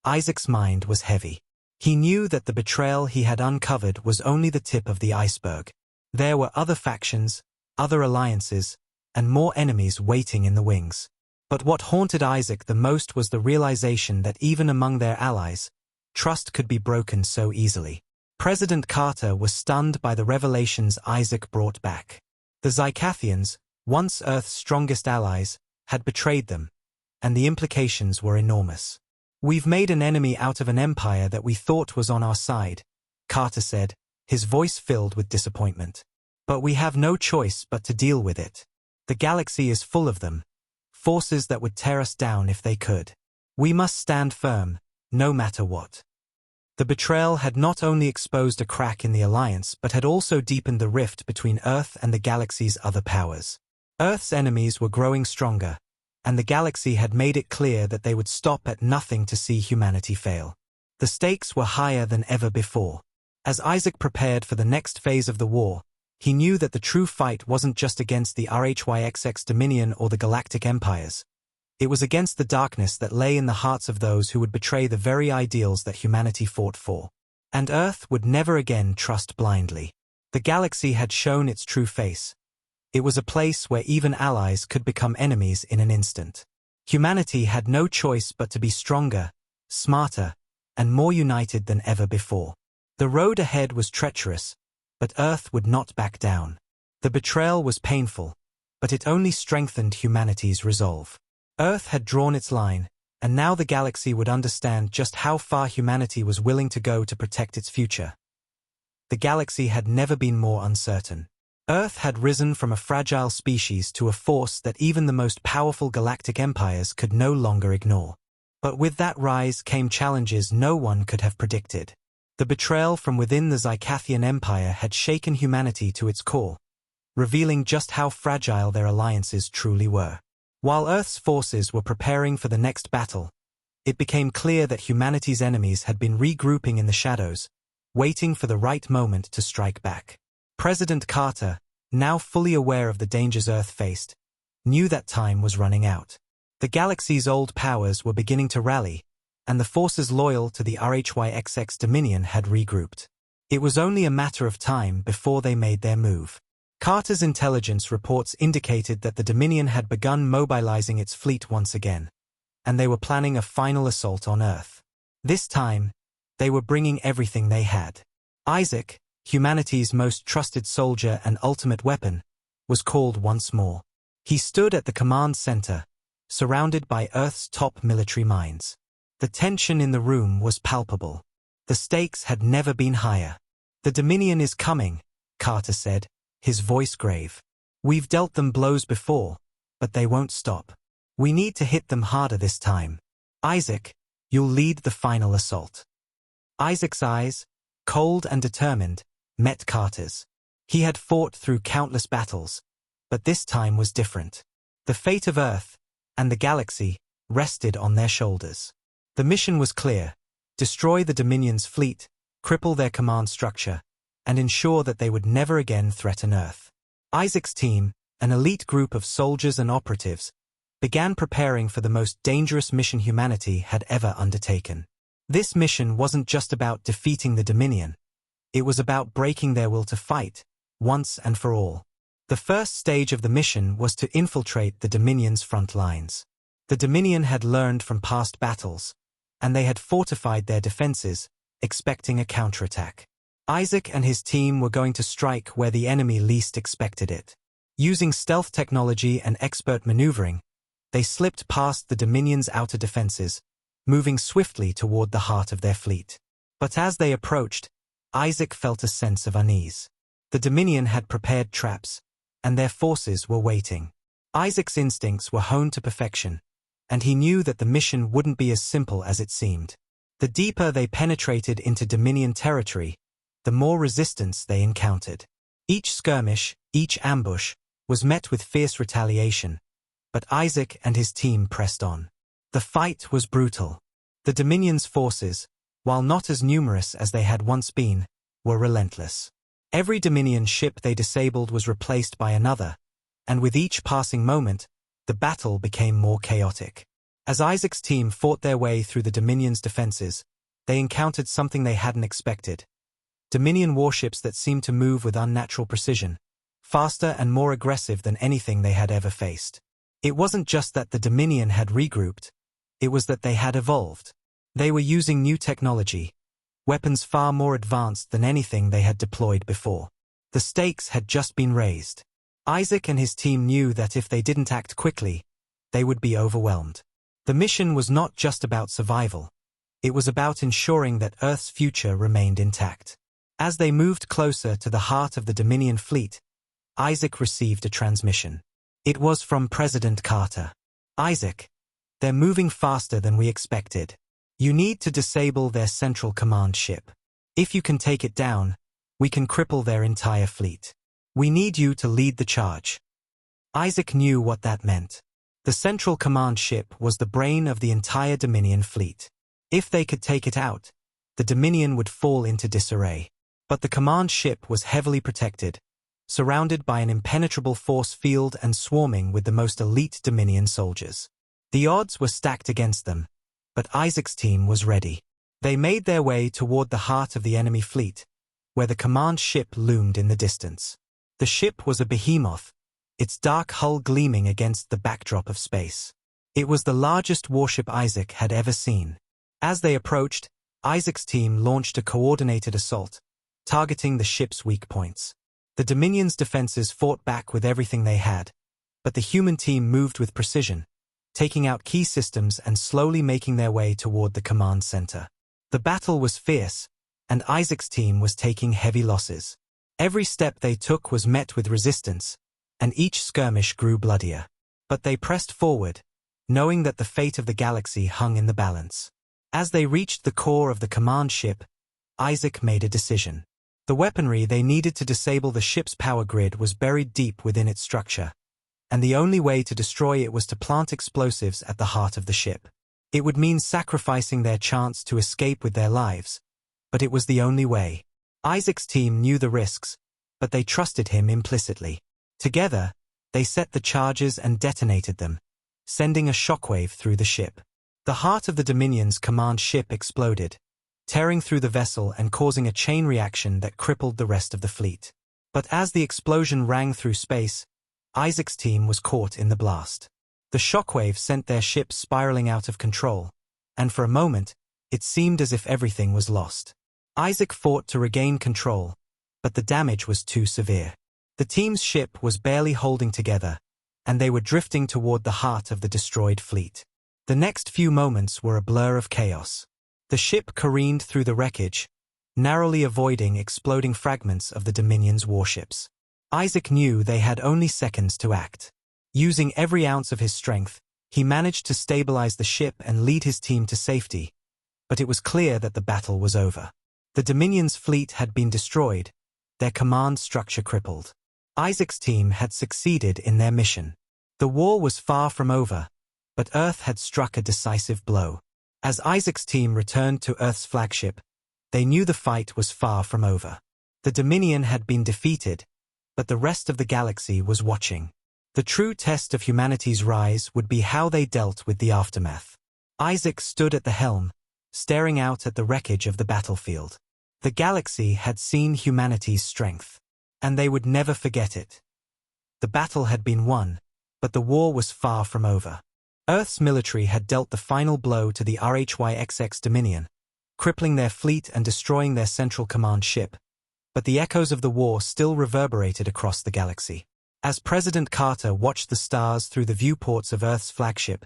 Isaac's mind was heavy. He knew that the betrayal he had uncovered was only the tip of the iceberg. There were other factions, other alliances, and more enemies waiting in the wings. But what haunted Isaac the most was the realization that even among their allies, trust could be broken so easily. President Carter was stunned by the revelations Isaac brought back. The Zycathians, once Earth's strongest allies, had betrayed them, and the implications were enormous. "We've made an enemy out of an empire that we thought was on our side," Carter said, his voice filled with disappointment. "But we have no choice but to deal with it. The galaxy is full of them, forces that would tear us down if they could. We must stand firm, no matter what." The betrayal had not only exposed a crack in the alliance but had also deepened the rift between Earth and the galaxy's other powers. Earth's enemies were growing stronger, and the galaxy had made it clear that they would stop at nothing to see humanity fail. The stakes were higher than ever before. As Isaac prepared for the next phase of the war, he knew that the true fight wasn't just against the RHYXX Dominion or the Galactic Empires. It was against the darkness that lay in the hearts of those who would betray the very ideals that humanity fought for. And Earth would never again trust blindly. The galaxy had shown its true face. It was a place where even allies could become enemies in an instant. Humanity had no choice but to be stronger, smarter, and more united than ever before. The road ahead was treacherous, but Earth would not back down. The betrayal was painful, but it only strengthened humanity's resolve. Earth had drawn its line, and now the galaxy would understand just how far humanity was willing to go to protect its future. The galaxy had never been more uncertain. Earth had risen from a fragile species to a force that even the most powerful galactic empires could no longer ignore. But with that rise came challenges no one could have predicted. The betrayal from within the Zycathian Empire had shaken humanity to its core, revealing just how fragile their alliances truly were. While Earth's forces were preparing for the next battle, it became clear that humanity's enemies had been regrouping in the shadows, waiting for the right moment to strike back. President Carter, now fully aware of the dangers Earth faced, knew that time was running out. The galaxy's old powers were beginning to rally, and the forces loyal to the HFY Dominion had regrouped. It was only a matter of time before they made their move. Carter's intelligence reports indicated that the Dominion had begun mobilizing its fleet once again, and they were planning a final assault on Earth. This time, they were bringing everything they had. Isaac, humanity's most trusted soldier and ultimate weapon, was called once more. He stood at the command center, surrounded by Earth's top military minds. The tension in the room was palpable. The stakes had never been higher. "The Dominion is coming," Carter said, his voice grave. "We've dealt them blows before, but they won't stop. We need to hit them harder this time. Isaac, you'll lead the final assault." Isaac's eyes, cold and determined, met Carter's. He had fought through countless battles, but this time was different. The fate of Earth and the galaxy rested on their shoulders. The mission was clear: destroy the Dominion's fleet, cripple their command structure, and ensure that they would never again threaten Earth. Isaac's team, an elite group of soldiers and operatives, began preparing for the most dangerous mission humanity had ever undertaken. This mission wasn't just about defeating the Dominion. It was about breaking their will to fight, once and for all. The first stage of the mission was to infiltrate the Dominion's front lines. The Dominion had learned from past battles, and they had fortified their defenses, expecting a counterattack. Isaac and his team were going to strike where the enemy least expected it. Using stealth technology and expert maneuvering, they slipped past the Dominion's outer defenses, moving swiftly toward the heart of their fleet. But as they approached, Isaac felt a sense of unease. The Dominion had prepared traps, and their forces were waiting. Isaac's instincts were honed to perfection, and he knew that the mission wouldn't be as simple as it seemed. The deeper they penetrated into Dominion territory, the more resistance they encountered. Each skirmish, each ambush, was met with fierce retaliation, but Isaac and his team pressed on. The fight was brutal. The Dominion's forces, while not as numerous as they had once been, were relentless. Every Dominion ship they disabled was replaced by another, and with each passing moment, the battle became more chaotic. As Isaac's team fought their way through the Dominion's defenses, they encountered something they hadn't expected. Dominion warships that seemed to move with unnatural precision, faster and more aggressive than anything they had ever faced. It wasn't just that the Dominion had regrouped, it was that they had evolved. They were using new technology, weapons far more advanced than anything they had deployed before. The stakes had just been raised. Isaac and his team knew that if they didn't act quickly, they would be overwhelmed. The mission was not just about survival. It was about ensuring that Earth's future remained intact. As they moved closer to the heart of the Dominion fleet, Isaac received a transmission. It was from President Carter. "Isaac, they're moving faster than we expected. You need to disable their central command ship. If you can take it down, we can cripple their entire fleet. We need you to lead the charge." Isaac knew what that meant. The central command ship was the brain of the entire Dominion fleet. If they could take it out, the Dominion would fall into disarray. But the command ship was heavily protected, surrounded by an impenetrable force field and swarming with the most elite Dominion soldiers. The odds were stacked against them, but Isaac's team was ready. They made their way toward the heart of the enemy fleet, where the command ship loomed in the distance. The ship was a behemoth, its dark hull gleaming against the backdrop of space. It was the largest warship Isaac had ever seen. As they approached, Isaac's team launched a coordinated assault, targeting the ship's weak points. The Dominion's defenses fought back with everything they had, but the human team moved with precision, taking out key systems and slowly making their way toward the command center. The battle was fierce, and Isaac's team was taking heavy losses. Every step they took was met with resistance, and each skirmish grew bloodier. But they pressed forward, knowing that the fate of the galaxy hung in the balance. As they reached the core of the command ship, Isaac made a decision. The weaponry they needed to disable the ship's power grid was buried deep within its structure, and the only way to destroy it was to plant explosives at the heart of the ship. It would mean sacrificing their chance to escape with their lives, but it was the only way. Isaac's team knew the risks, but they trusted him implicitly. Together, they set the charges and detonated them, sending a shockwave through the ship. The heart of the Dominion's command ship exploded, tearing through the vessel and causing a chain reaction that crippled the rest of the fleet. But as the explosion rang through space, Isaac's team was caught in the blast. The shockwave sent their ship spiraling out of control, and for a moment, it seemed as if everything was lost. Isaac fought to regain control, but the damage was too severe. The team's ship was barely holding together, and they were drifting toward the heart of the destroyed fleet. The next few moments were a blur of chaos. The ship careened through the wreckage, narrowly avoiding exploding fragments of the Dominion's warships. Isaac knew they had only seconds to act. Using every ounce of his strength, he managed to stabilize the ship and lead his team to safety, but it was clear that the battle was over. The Dominion's fleet had been destroyed, their command structure crippled. Isaac's team had succeeded in their mission. The war was far from over, but Earth had struck a decisive blow. As Isaac's team returned to Earth's flagship, they knew the fight was far from over. The Dominion had been defeated, but the rest of the galaxy was watching. The true test of humanity's rise would be how they dealt with the aftermath. Isaac stood at the helm, staring out at the wreckage of the battlefield. The galaxy had seen humanity's strength, and they would never forget it. The battle had been won, but the war was far from over. Earth's military had dealt the final blow to the HFY Dominion, crippling their fleet and destroying their central command ship, but the echoes of the war still reverberated across the galaxy. As President Carter watched the stars through the viewports of Earth's flagship,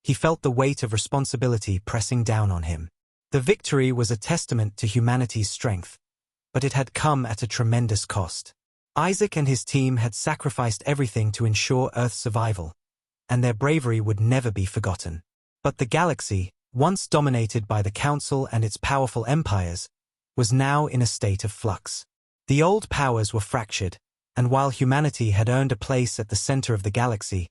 he felt the weight of responsibility pressing down on him. The victory was a testament to humanity's strength, but it had come at a tremendous cost. Isaac and his team had sacrificed everything to ensure Earth's survival, and their bravery would never be forgotten. But the galaxy, once dominated by the Council and its powerful empires, was now in a state of flux. The old powers were fractured, and while humanity had earned a place at the center of the galaxy,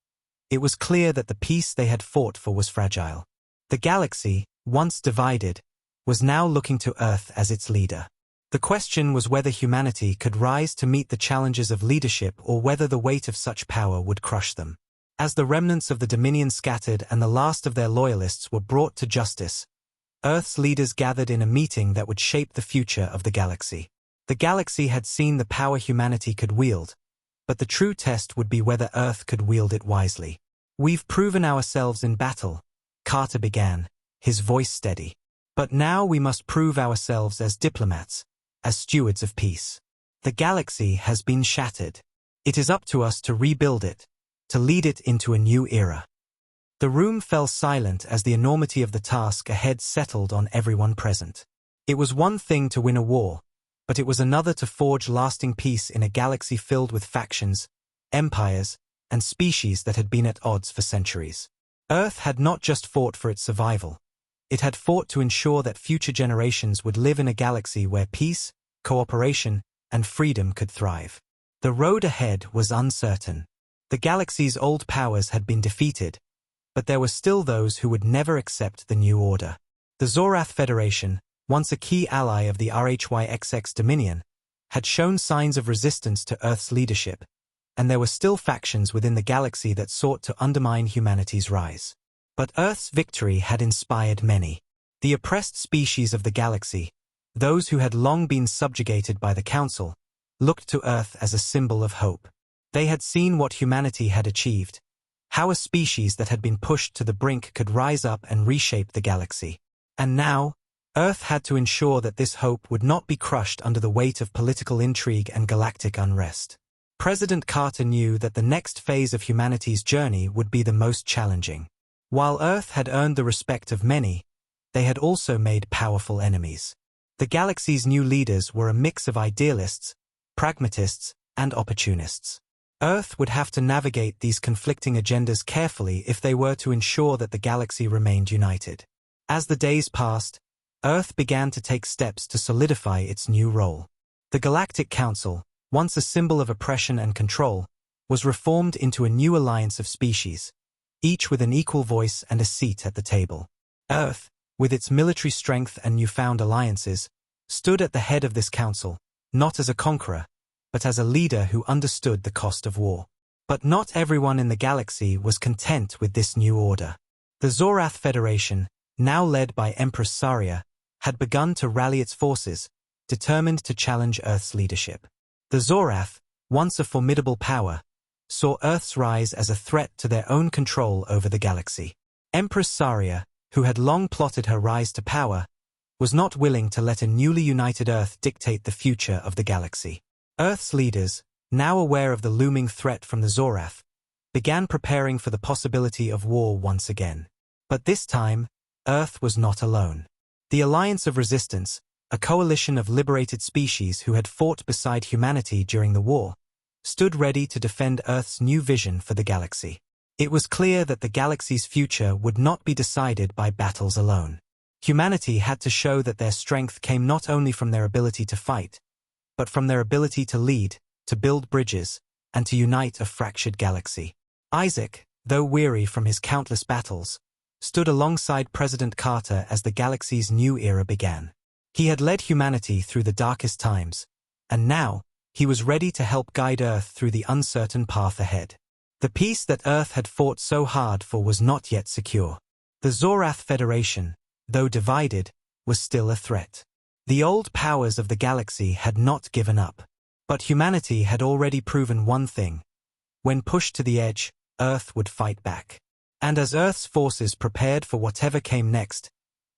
it was clear that the peace they had fought for was fragile. The galaxy, once divided, was now looking to Earth as its leader. The question was whether humanity could rise to meet the challenges of leadership or whether the weight of such power would crush them. As the remnants of the Dominion scattered and the last of their loyalists were brought to justice, Earth's leaders gathered in a meeting that would shape the future of the galaxy. The galaxy had seen the power humanity could wield, but the true test would be whether Earth could wield it wisely. "We've proven ourselves in battle," Carter began, his voice steady. "But now we must prove ourselves as diplomats, as stewards of peace. The galaxy has been shattered. It is up to us to rebuild it, to lead it into a new era." The room fell silent as the enormity of the task ahead settled on everyone present. It was one thing to win a war, but it was another to forge lasting peace in a galaxy filled with factions, empires, and species that had been at odds for centuries. Earth had not just fought for its survival. It had fought to ensure that future generations would live in a galaxy where peace, cooperation, and freedom could thrive. The road ahead was uncertain. The galaxy's old powers had been defeated, but there were still those who would never accept the new order. The Zorath Federation, once a key ally of the RHYXX Dominion, had shown signs of resistance to Earth's leadership, and there were still factions within the galaxy that sought to undermine humanity's rise. But Earth's victory had inspired many. The oppressed species of the galaxy, those who had long been subjugated by the Council, looked to Earth as a symbol of hope. They had seen what humanity had achieved, how a species that had been pushed to the brink could rise up and reshape the galaxy. And now, Earth had to ensure that this hope would not be crushed under the weight of political intrigue and galactic unrest. President Carter knew that the next phase of humanity's journey would be the most challenging. While Earth had earned the respect of many, they had also made powerful enemies. The galaxy's new leaders were a mix of idealists, pragmatists, and opportunists. Earth would have to navigate these conflicting agendas carefully if they were to ensure that the galaxy remained united. As the days passed, Earth began to take steps to solidify its new role. The Galactic Council, once a symbol of oppression and control, was reformed into a new alliance of species, each with an equal voice and a seat at the table. Earth, with its military strength and newfound alliances, stood at the head of this council, not as a conqueror, but as a leader who understood the cost of war. But not everyone in the galaxy was content with this new order. The Zorath Federation, now led by Empress Saria, had begun to rally its forces, determined to challenge Earth's leadership. The Zorath, once a formidable power, saw Earth's rise as a threat to their own control over the galaxy. Empress Saria, who had long plotted her rise to power, was not willing to let a newly united Earth dictate the future of the galaxy. Earth's leaders, now aware of the looming threat from the Zorath, began preparing for the possibility of war once again. But this time, Earth was not alone. The Alliance of Resistance, a coalition of liberated species who had fought beside humanity during the war, stood ready to defend Earth's new vision for the galaxy. It was clear that the galaxy's future would not be decided by battles alone. Humanity had to show that their strength came not only from their ability to fight, but from their ability to lead, to build bridges, and to unite a fractured galaxy. Isaac, though weary from his countless battles, stood alongside President Carter as the galaxy's new era began. He had led humanity through the darkest times, and now, he was ready to help guide Earth through the uncertain path ahead. The peace that Earth had fought so hard for was not yet secure. The Zorath Federation, though divided, was still a threat. The old powers of the galaxy had not given up. But humanity had already proven one thing. When pushed to the edge, Earth would fight back. And as Earth's forces prepared for whatever came next,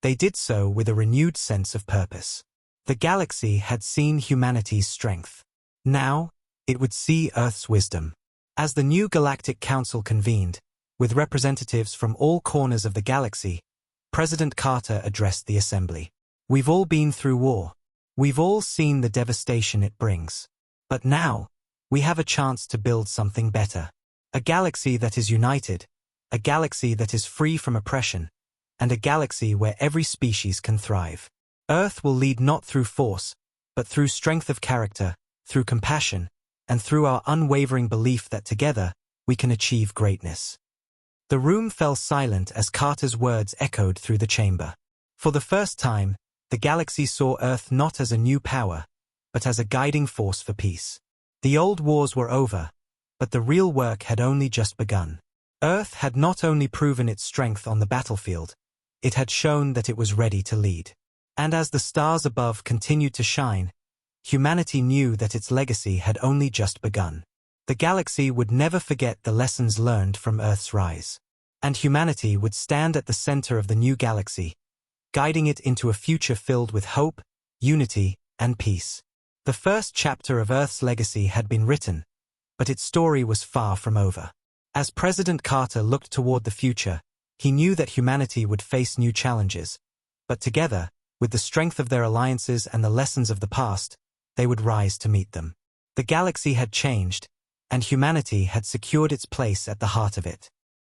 they did so with a renewed sense of purpose. The galaxy had seen humanity's strength. Now, it would see Earth's wisdom. As the new Galactic Council convened, with representatives from all corners of the galaxy, President Carter addressed the assembly. We've all been through war. We've all seen the devastation it brings. But now, we have a chance to build something better. A galaxy that is united, a galaxy that is free from oppression, and a galaxy where every species can thrive. Earth will lead not through force, but through strength of character, through compassion, and through our unwavering belief that together, we can achieve greatness. The room fell silent as Carter's words echoed through the chamber. For the first time, the galaxy saw Earth not as a new power, but as a guiding force for peace. The old wars were over, but the real work had only just begun. Earth had not only proven its strength on the battlefield, it had shown that it was ready to lead. And as the stars above continued to shine, humanity knew that its legacy had only just begun. The galaxy would never forget the lessons learned from Earth's rise. And humanity would stand at the center of the new galaxy, guiding it into a future filled with hope, unity, and peace. The first chapter of Earth's legacy had been written, but its story was far from over. As President Carter looked toward the future, he knew that humanity would face new challenges, but together, with the strength of their alliances and the lessons of the past, they would rise to meet them. The galaxy had changed, and humanity had secured its place at the heart of it.